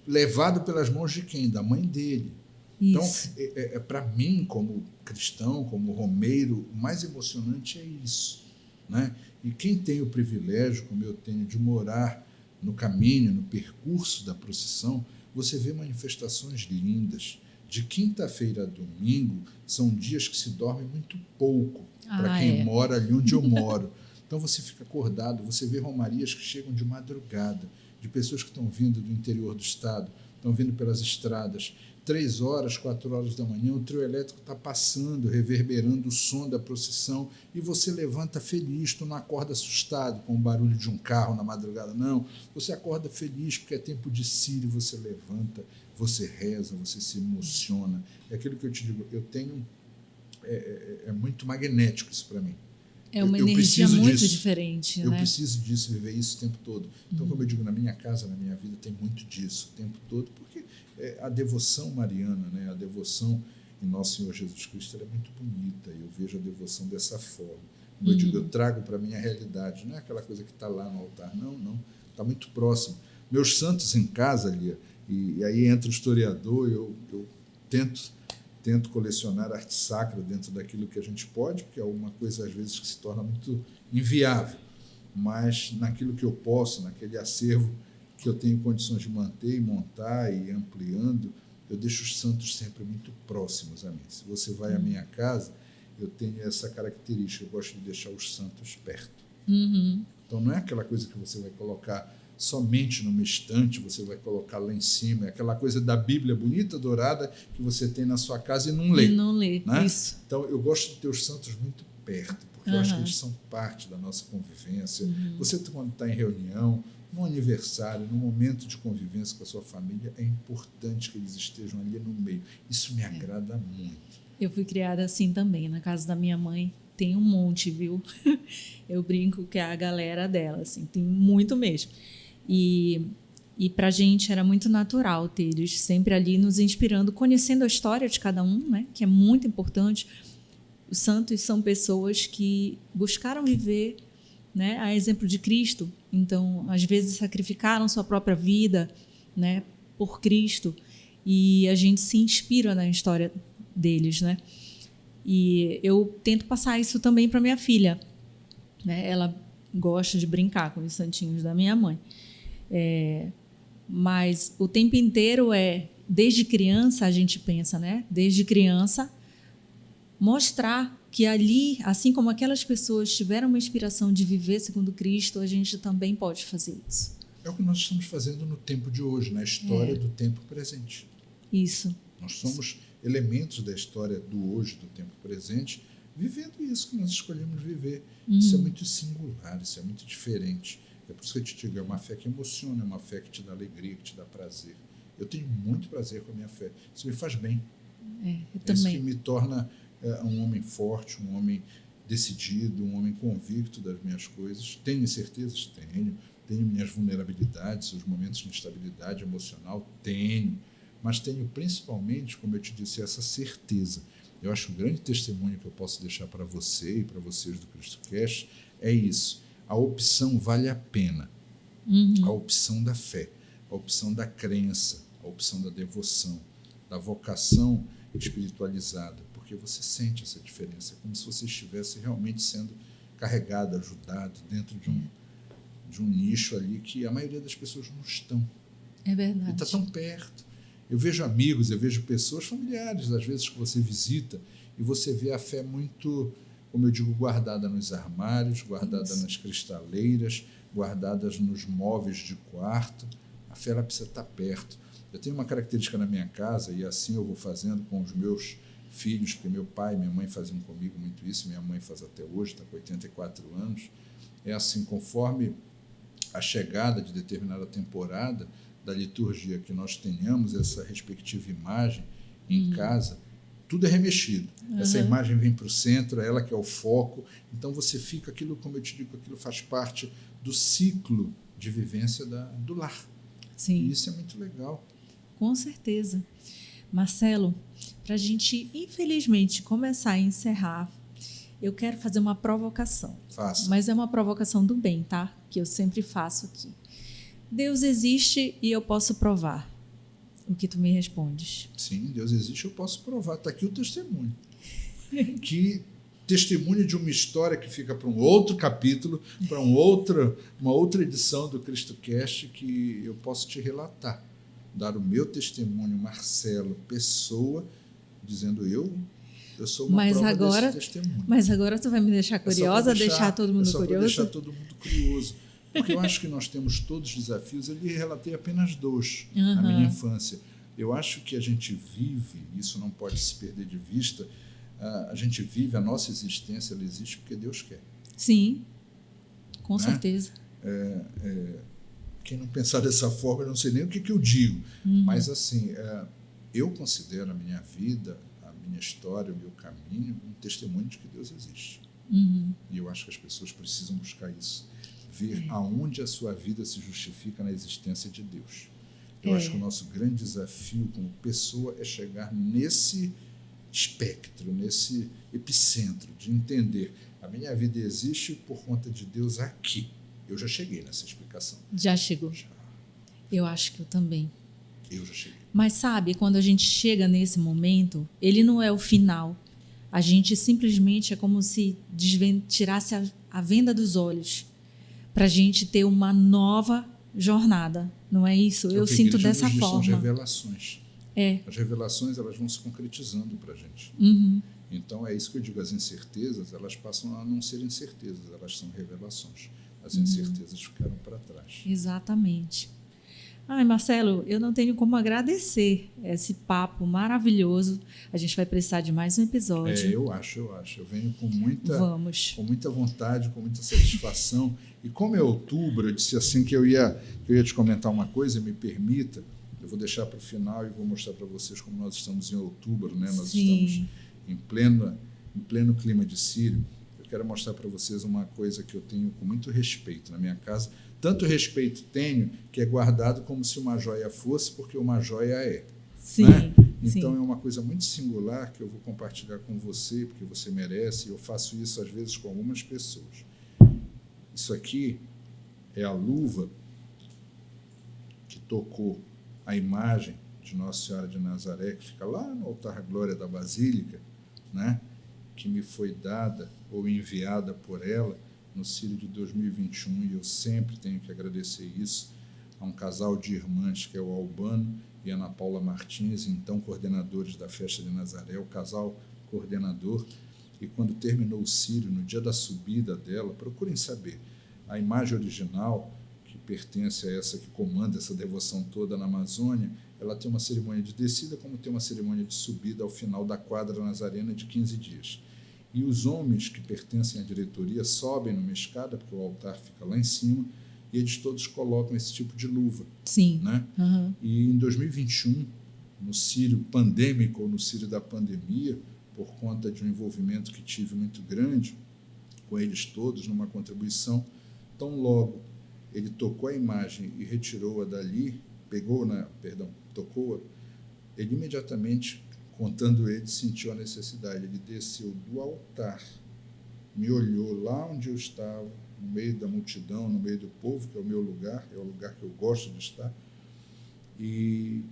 Levado pelas mãos de quem? Da mãe dele. Isso. Então, para mim, como cristão, como romeiro, o mais emocionante é isso, né? E quem tem o privilégio, como eu tenho, de morar no caminho, no percurso da procissão, você vê manifestações lindas. De quinta-feira a domingo, são dias que se dorme muito pouco, para quem mora ali onde eu moro. Então, você fica acordado, você vê romarias que chegam de madrugada, de pessoas que estão vindo do interior do estado, estão vindo pelas estradas. 3 horas, 4 horas da manhã, o trio elétrico está passando, reverberando o som da procissão, e você levanta feliz, tu não acorda assustado com o barulho de um carro na madrugada, não. Você acorda feliz porque é tempo de Círio, você levanta, você reza, você se emociona. É aquilo que eu te digo, eu tenho... É muito magnético isso para mim. É uma energia muito diferente, né? Eu preciso disso, viver isso o tempo todo. Então, como eu digo, na minha casa, na minha vida, tem muito disso o tempo todo, porque a devoção mariana, né? A devoção em Nosso Senhor Jesus Cristo, ela é muito bonita, e eu vejo a devoção dessa forma. Como eu digo, eu trago para a minha realidade, não é aquela coisa que está lá no altar, não, está muito próximo. Meus santos em casa, Lia, e aí entra o historiador, eu tento colecionar arte sacra dentro daquilo que a gente pode, porque é uma coisa, às vezes, que se torna muito inviável. mas naquilo que eu posso, naquele acervo que eu tenho condições de manter e montar e ir ampliando, eu deixo os santos sempre muito próximos a mim. Se você vai à minha casa, eu tenho essa característica, eu gosto de deixar os santos perto. Então não é aquela coisa que você vai colocar somente numa estante, você vai colocar lá em cima, é aquela coisa da Bíblia bonita, dourada, que você tem na sua casa e não lê. E não lê, né? isso. Então eu gosto de ter os santos muito perto, porque eu acho que eles são parte da nossa convivência. Você, quando está em reunião, num aniversário, num momento de convivência com a sua família, é importante que eles estejam ali no meio. Isso me agrada muito. Eu fui criada assim também, na casa da minha mãe. Tem um monte, viu? Eu brinco que é a galera dela, assim, tem muito mesmo. E para a gente era muito natural ter eles sempre ali nos inspirando, conhecendo a história de cada um, né? Que é muito importante. Os santos são pessoas que buscaram viver, né, a exemplo de Cristo. Então, às vezes, sacrificaram sua própria vida, né, por Cristo. E a gente se inspira na história deles, né? E eu tento passar isso também para minha filha, né? Ela gosta de brincar com os santinhos da minha mãe. Mas o tempo inteiro desde criança a gente pensa, né? Desde criança, mostrar que ali, assim como aquelas pessoas tiveram uma inspiração de viver segundo Cristo, a gente também pode fazer isso. É o que nós estamos fazendo no tempo de hoje, na história do tempo presente. Isso. Nós somos elementos da história do hoje, do tempo presente, vivendo isso que nós escolhemos viver. Isso é muito singular, isso é muito diferente. É por isso que eu te digo, é uma fé que emociona, é uma fé que te dá alegria, que te dá prazer. Eu tenho muito prazer com a minha fé. Isso me faz bem. Eu também. Isso que me torna um homem forte, um homem decidido, um homem convicto das minhas coisas. Tenho certezas? Tenho minhas vulnerabilidades, os momentos de instabilidade emocional? Tenho. Mas tenho principalmente, como eu te disse, essa certeza. Eu acho que o grande testemunho que eu posso deixar para você e para vocês do CristoCast é isso. A opção vale a pena. A opção da fé, a opção da crença, a opção da devoção, da vocação espiritualizada, porque você sente essa diferença. É como se você estivesse realmente sendo carregado, ajudado dentro de um nicho ali que a maioria das pessoas não estão. É verdade. E está tão perto. Eu vejo amigos, eu vejo pessoas familiares, às vezes, que você visita e você vê a fé muito, como eu digo, guardada nos armários, guardada nas cristaleiras, guardadas nos móveis de quarto. A fé ela precisa estar perto. Eu tenho uma característica na minha casa, e assim eu vou fazendo com os meus filhos, porque meu pai e minha mãe faziam comigo muito isso, minha mãe faz até hoje, está com 84 anos. É assim, conforme a chegada de determinada temporada da liturgia que nós tenhamos essa respectiva imagem em casa, tudo é remexido. Essa imagem vem para o centro, é ela que é o foco. Então você fica, aquilo, como eu te digo, aquilo faz parte do ciclo de vivência do lar. Sim. E isso é muito legal. Com certeza. Marcelo, para a gente, infelizmente, começar a encerrar, eu quero fazer uma provocação. Faça. Mas é uma provocação do bem, tá? Que eu sempre faço aqui. Deus existe e eu posso provar. O que tu me respondes? Sim, Deus existe, eu posso provar. Está aqui o testemunho. Que testemunho de uma história que fica para um outro capítulo, para uma outra edição do CristoCast, que eu posso te relatar. Dar o meu testemunho, Marcelo, pessoa, dizendo eu sou uma prova desse testemunho. Mas agora tu vai me deixar curiosa, deixar todo mundo curioso? Deixar todo mundo curioso. Porque eu acho que nós temos todos os desafios. Eu lhe relatei apenas 2 na minha infância. Eu acho que a gente vive, isso não pode se perder de vista, a gente vive, a nossa existência, ela existe porque Deus quer. Sim, com certeza. Quem não pensar dessa forma, eu não sei nem o que eu digo. Mas, assim, eu considero a minha vida, a minha história, o meu caminho, um testemunho de que Deus existe. E eu acho que as pessoas precisam buscar isso. Ver aonde a sua vida se justifica na existência de Deus. Eu acho que o nosso grande desafio como pessoa é chegar nesse espectro, nesse epicentro, de entender a minha vida existe por conta de Deus aqui. Eu já cheguei nessa explicação. Já chegou? Já. Eu acho que eu também. Eu já cheguei. Mas sabe, quando a gente chega nesse momento, ele não é o final. A gente simplesmente é como se tirasse a venda dos olhos. para a gente ter uma nova jornada, não é isso? Eu sinto dessa forma. São as revelações. É. As revelações, elas vão se concretizando para a gente. Uhum. Então, é isso que eu digo, as incertezas, elas passam a não ser incertezas, elas são revelações. As incertezas ficaram para trás. Exatamente. Ai, Marcelo, eu não tenho como agradecer esse papo maravilhoso. A gente vai precisar de mais um episódio. Eu acho. Eu venho com muita vontade, com muita satisfação. E como é outubro, eu disse assim que eu ia te comentar uma coisa, me permita, eu vou deixar para o final e vou mostrar para vocês como nós estamos em outubro, né? Nós estamos em pleno clima de Sírio. Eu quero mostrar para vocês uma coisa que eu tenho com muito respeito na minha casa. Tanto respeito tenho que é guardado como se uma joia fosse, porque uma joia é. Sim, né? Então sim. é uma coisa muito singular que eu vou compartilhar com você, porque você merece, e eu faço isso às vezes com algumas pessoas. Isso aqui é a luva que tocou a imagem de Nossa Senhora de Nazaré, que fica lá no altar Glória da Basílica, né? Que me foi dada ou enviada por ela no Sírio de 2021, e eu sempre tenho que agradecer isso a um casal de irmãs, que é o Albano e a Ana Paula Martins, então coordenadores da Festa de Nazaré, o casal coordenador. E quando terminou o Sírio, no dia da subida dela, procurem saber, a imagem original, que pertence a essa que comanda essa devoção toda na Amazônia, ela tem uma cerimônia de descida, como tem uma cerimônia de subida ao final da quadra nazarena de 15 dias. E os homens que pertencem à diretoria sobem numa escada, porque o altar fica lá em cima, e eles todos colocam esse tipo de luva. Sim. Né? Uhum. E em 2021, no Sírio pandêmico, ou no Sírio da pandemia, por conta de um envolvimento que tive muito grande com eles todos, numa contribuição, tão logo ele tocou a imagem e retirou-a dali, tocou-a, ele imediatamente, contando ele, sentiu a necessidade. Ele desceu do altar, me olhou lá onde eu estava, no meio da multidão, no meio do povo, que é o meu lugar, é o lugar que eu gosto de estar, e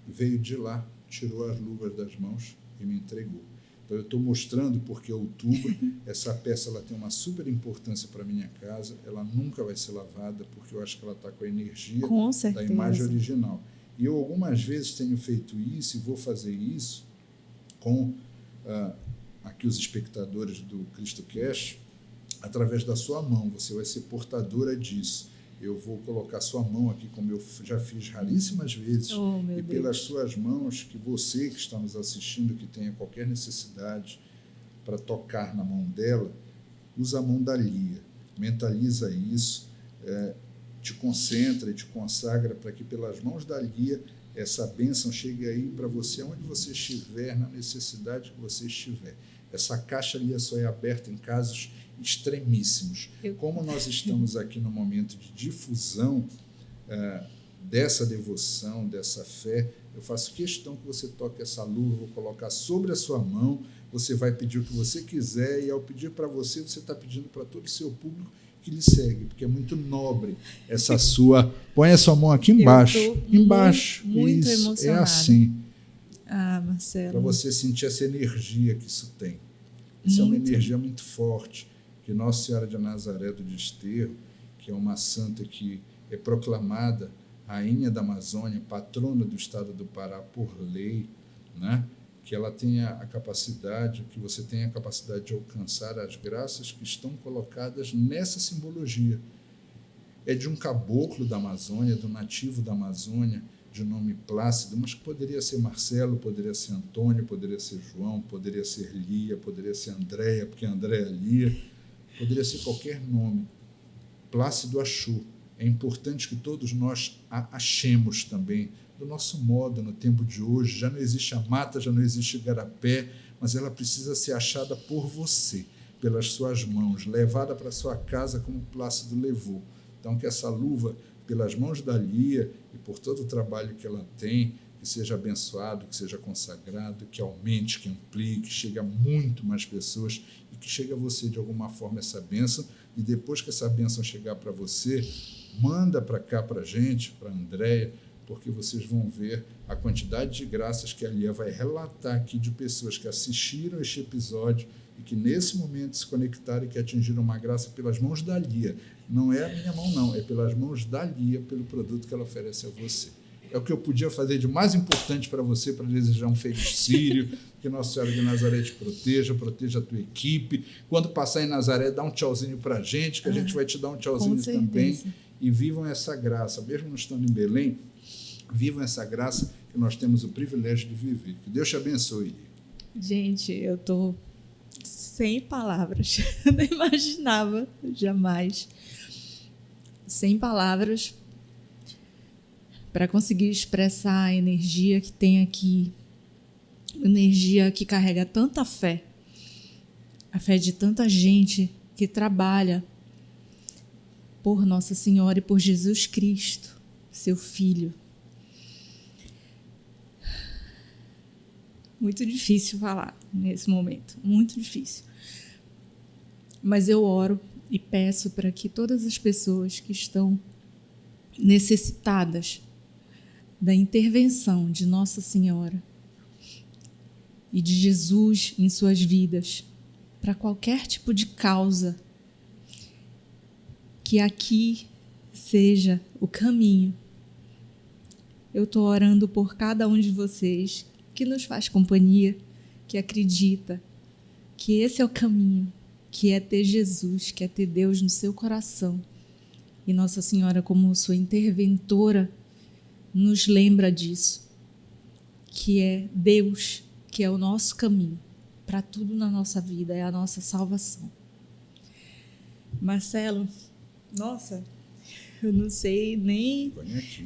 veio de lá, tirou as luvas das mãos e me entregou. Então, eu estou mostrando porque outubro, essa peça ela tem uma super importância para a minha casa, ela nunca vai ser lavada, porque eu acho que ela está com a energia da imagem original. E eu algumas vezes tenho feito isso e vou fazer isso com aqui os espectadores do CristoCast, através da sua mão. Você vai ser portadora disso. Eu vou colocar sua mão aqui, como eu já fiz raríssimas vezes, e pelas suas mãos, que você que está nos assistindo, que tenha qualquer necessidade para tocar na mão dela, usa a mão da Lia, mentaliza isso, te concentra e te consagra para que pelas mãos da Lia essa bênção chegue aí para você, onde você estiver, na necessidade que você estiver. Essa caixa ali só é aberta em casos extremíssimos. Como nós estamos aqui no momento de difusão dessa devoção, dessa fé, eu faço questão que você toque essa luva, vou colocar sobre a sua mão, você vai pedir o que você quiser, e ao pedir para você, você está pedindo para todo o seu público que lhe segue, porque é muito nobre essa sua... Põe a sua mão aqui embaixo. Embaixo. Muito isso, emocionada. é assim. Marcelo. Para você sentir essa energia que isso tem. Isso é uma energia muito forte, que Nossa Senhora de Nazaré do Desterro, que é uma santa que é proclamada rainha da Amazônia, patrona do estado do Pará por lei, né? Que ela tenha a capacidade, que você tenha a capacidade de alcançar as graças que estão colocadas nessa simbologia. É de um caboclo da Amazônia, do nativo da Amazônia, de nome Plácido, mas que poderia ser Marcelo, poderia ser Antônio, poderia ser João, poderia ser Lia, poderia ser Andréia, porque Andréia Lia, poderia ser qualquer nome. Plácido achou. É importante que todos nós a achemos também, do nosso modo, no tempo de hoje. Já não existe a mata, já não existe o igarapé, mas ela precisa ser achada por você, pelas suas mãos, levada para sua casa como Plácido levou. Então, que essa luva, pelas mãos da Lia e por todo o trabalho que ela tem, que seja abençoado, que seja consagrado, que aumente, que amplie, que chegue a muito mais pessoas e que chegue a você de alguma forma essa bênção. E depois que essa bênção chegar para você, manda para cá para a gente, para a Andréia, porque vocês vão ver a quantidade de graças que a Lia vai relatar aqui de pessoas que assistiram este episódio e e que nesse momento se conectaram e que atingiram uma graça pelas mãos da Lia. Não é a minha mão, não, é pelas mãos da Lia, pelo produto que ela oferece a você. É o que eu podia fazer de mais importante para você, para desejar um feliz Sírio, que Nossa Senhora de Nazaré te proteja a tua equipe. Quando passar em Nazaré, dá um tchauzinho para a gente, que a gente vai te dar um tchauzinho também. E vivam essa graça, mesmo não estando em Belém, vivam essa graça que nós temos o privilégio de viver. Que Deus te abençoe. Gente, eu estou sem palavras. Eu não imaginava, jamais. Sem palavras para conseguir expressar a energia que tem aqui. Energia que carrega tanta fé. A fé de tanta gente que trabalha por Nossa Senhora e por Jesus Cristo, seu Filho. Muito difícil falar nesse momento, muito difícil. Mas eu oro e peço para que todas as pessoas que estão necessitadas da intervenção de Nossa Senhora e de Jesus em suas vidas, para qualquer tipo de causa, que aqui seja o caminho. Eu estou orando por cada um de vocês que nos faz companhia, que acredita que esse é o caminho, que é ter Jesus, que é ter Deus no seu coração. E Nossa Senhora, como sua interventora, nos lembra disso, que é Deus, que é o nosso caminho para tudo na nossa vida, é a nossa salvação. Marcelo, nossa, eu não sei nem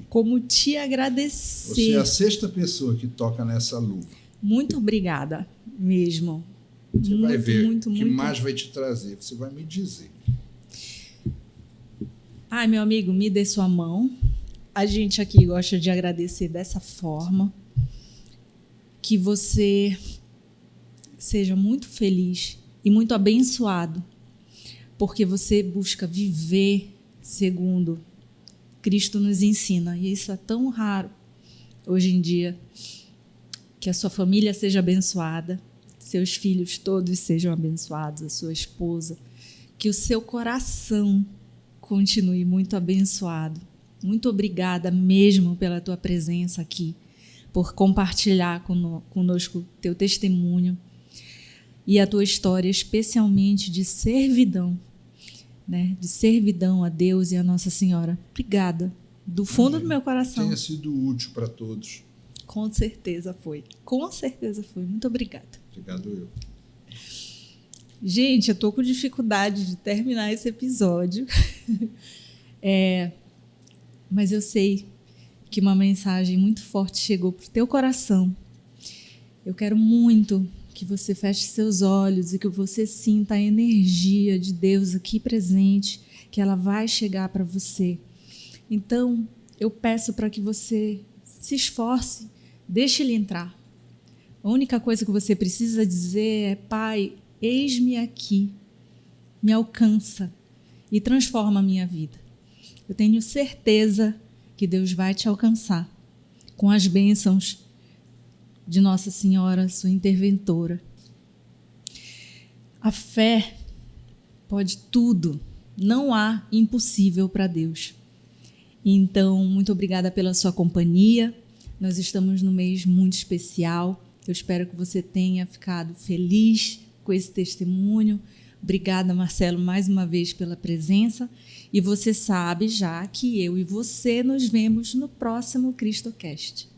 como te agradecer. Você é a 6ª pessoa que toca nessa luva. Muito obrigada mesmo. Você vai ver o que mais vai te trazer. Você vai me dizer. Ai, meu amigo, me dê sua mão. A gente aqui gosta de agradecer dessa forma. Que você seja muito feliz e muito abençoado, porque você busca viver segundo Cristo nos ensina. E isso é tão raro hoje em dia. Que a sua família seja abençoada, seus filhos todos sejam abençoados, a sua esposa. Que o seu coração continue muito abençoado. Muito obrigada mesmo pela tua presença aqui, por compartilhar conosco teu testemunho e a tua história, especialmente de servidão, né? De servidão a Deus e a Nossa Senhora. Obrigada, do fundo do meu coração. Tenha sido útil para todos. Com certeza foi. Com certeza foi. Muito obrigada. Obrigado eu. Gente, eu estou com dificuldade de terminar esse episódio. Mas eu sei que uma mensagem muito forte chegou para o teu coração. Eu quero muito que você feche seus olhos e que você sinta a energia de Deus aqui presente, que ela vai chegar para você. Então, eu peço para que você se esforce, deixe ele entrar. A única coisa que você precisa dizer é: Pai, eis-me aqui, me alcança e transforma a minha vida. Eu tenho certeza que Deus vai te alcançar com as bênçãos de Nossa Senhora, sua interventora. A fé pode tudo, não há impossível para Deus. Então, muito obrigada pela sua companhia. Nós estamos num mês muito especial. Eu espero que você tenha ficado feliz com esse testemunho. Obrigada, Marcelo, mais uma vez pela presença. E você sabe já que eu e você nos vemos no próximo CristoCast.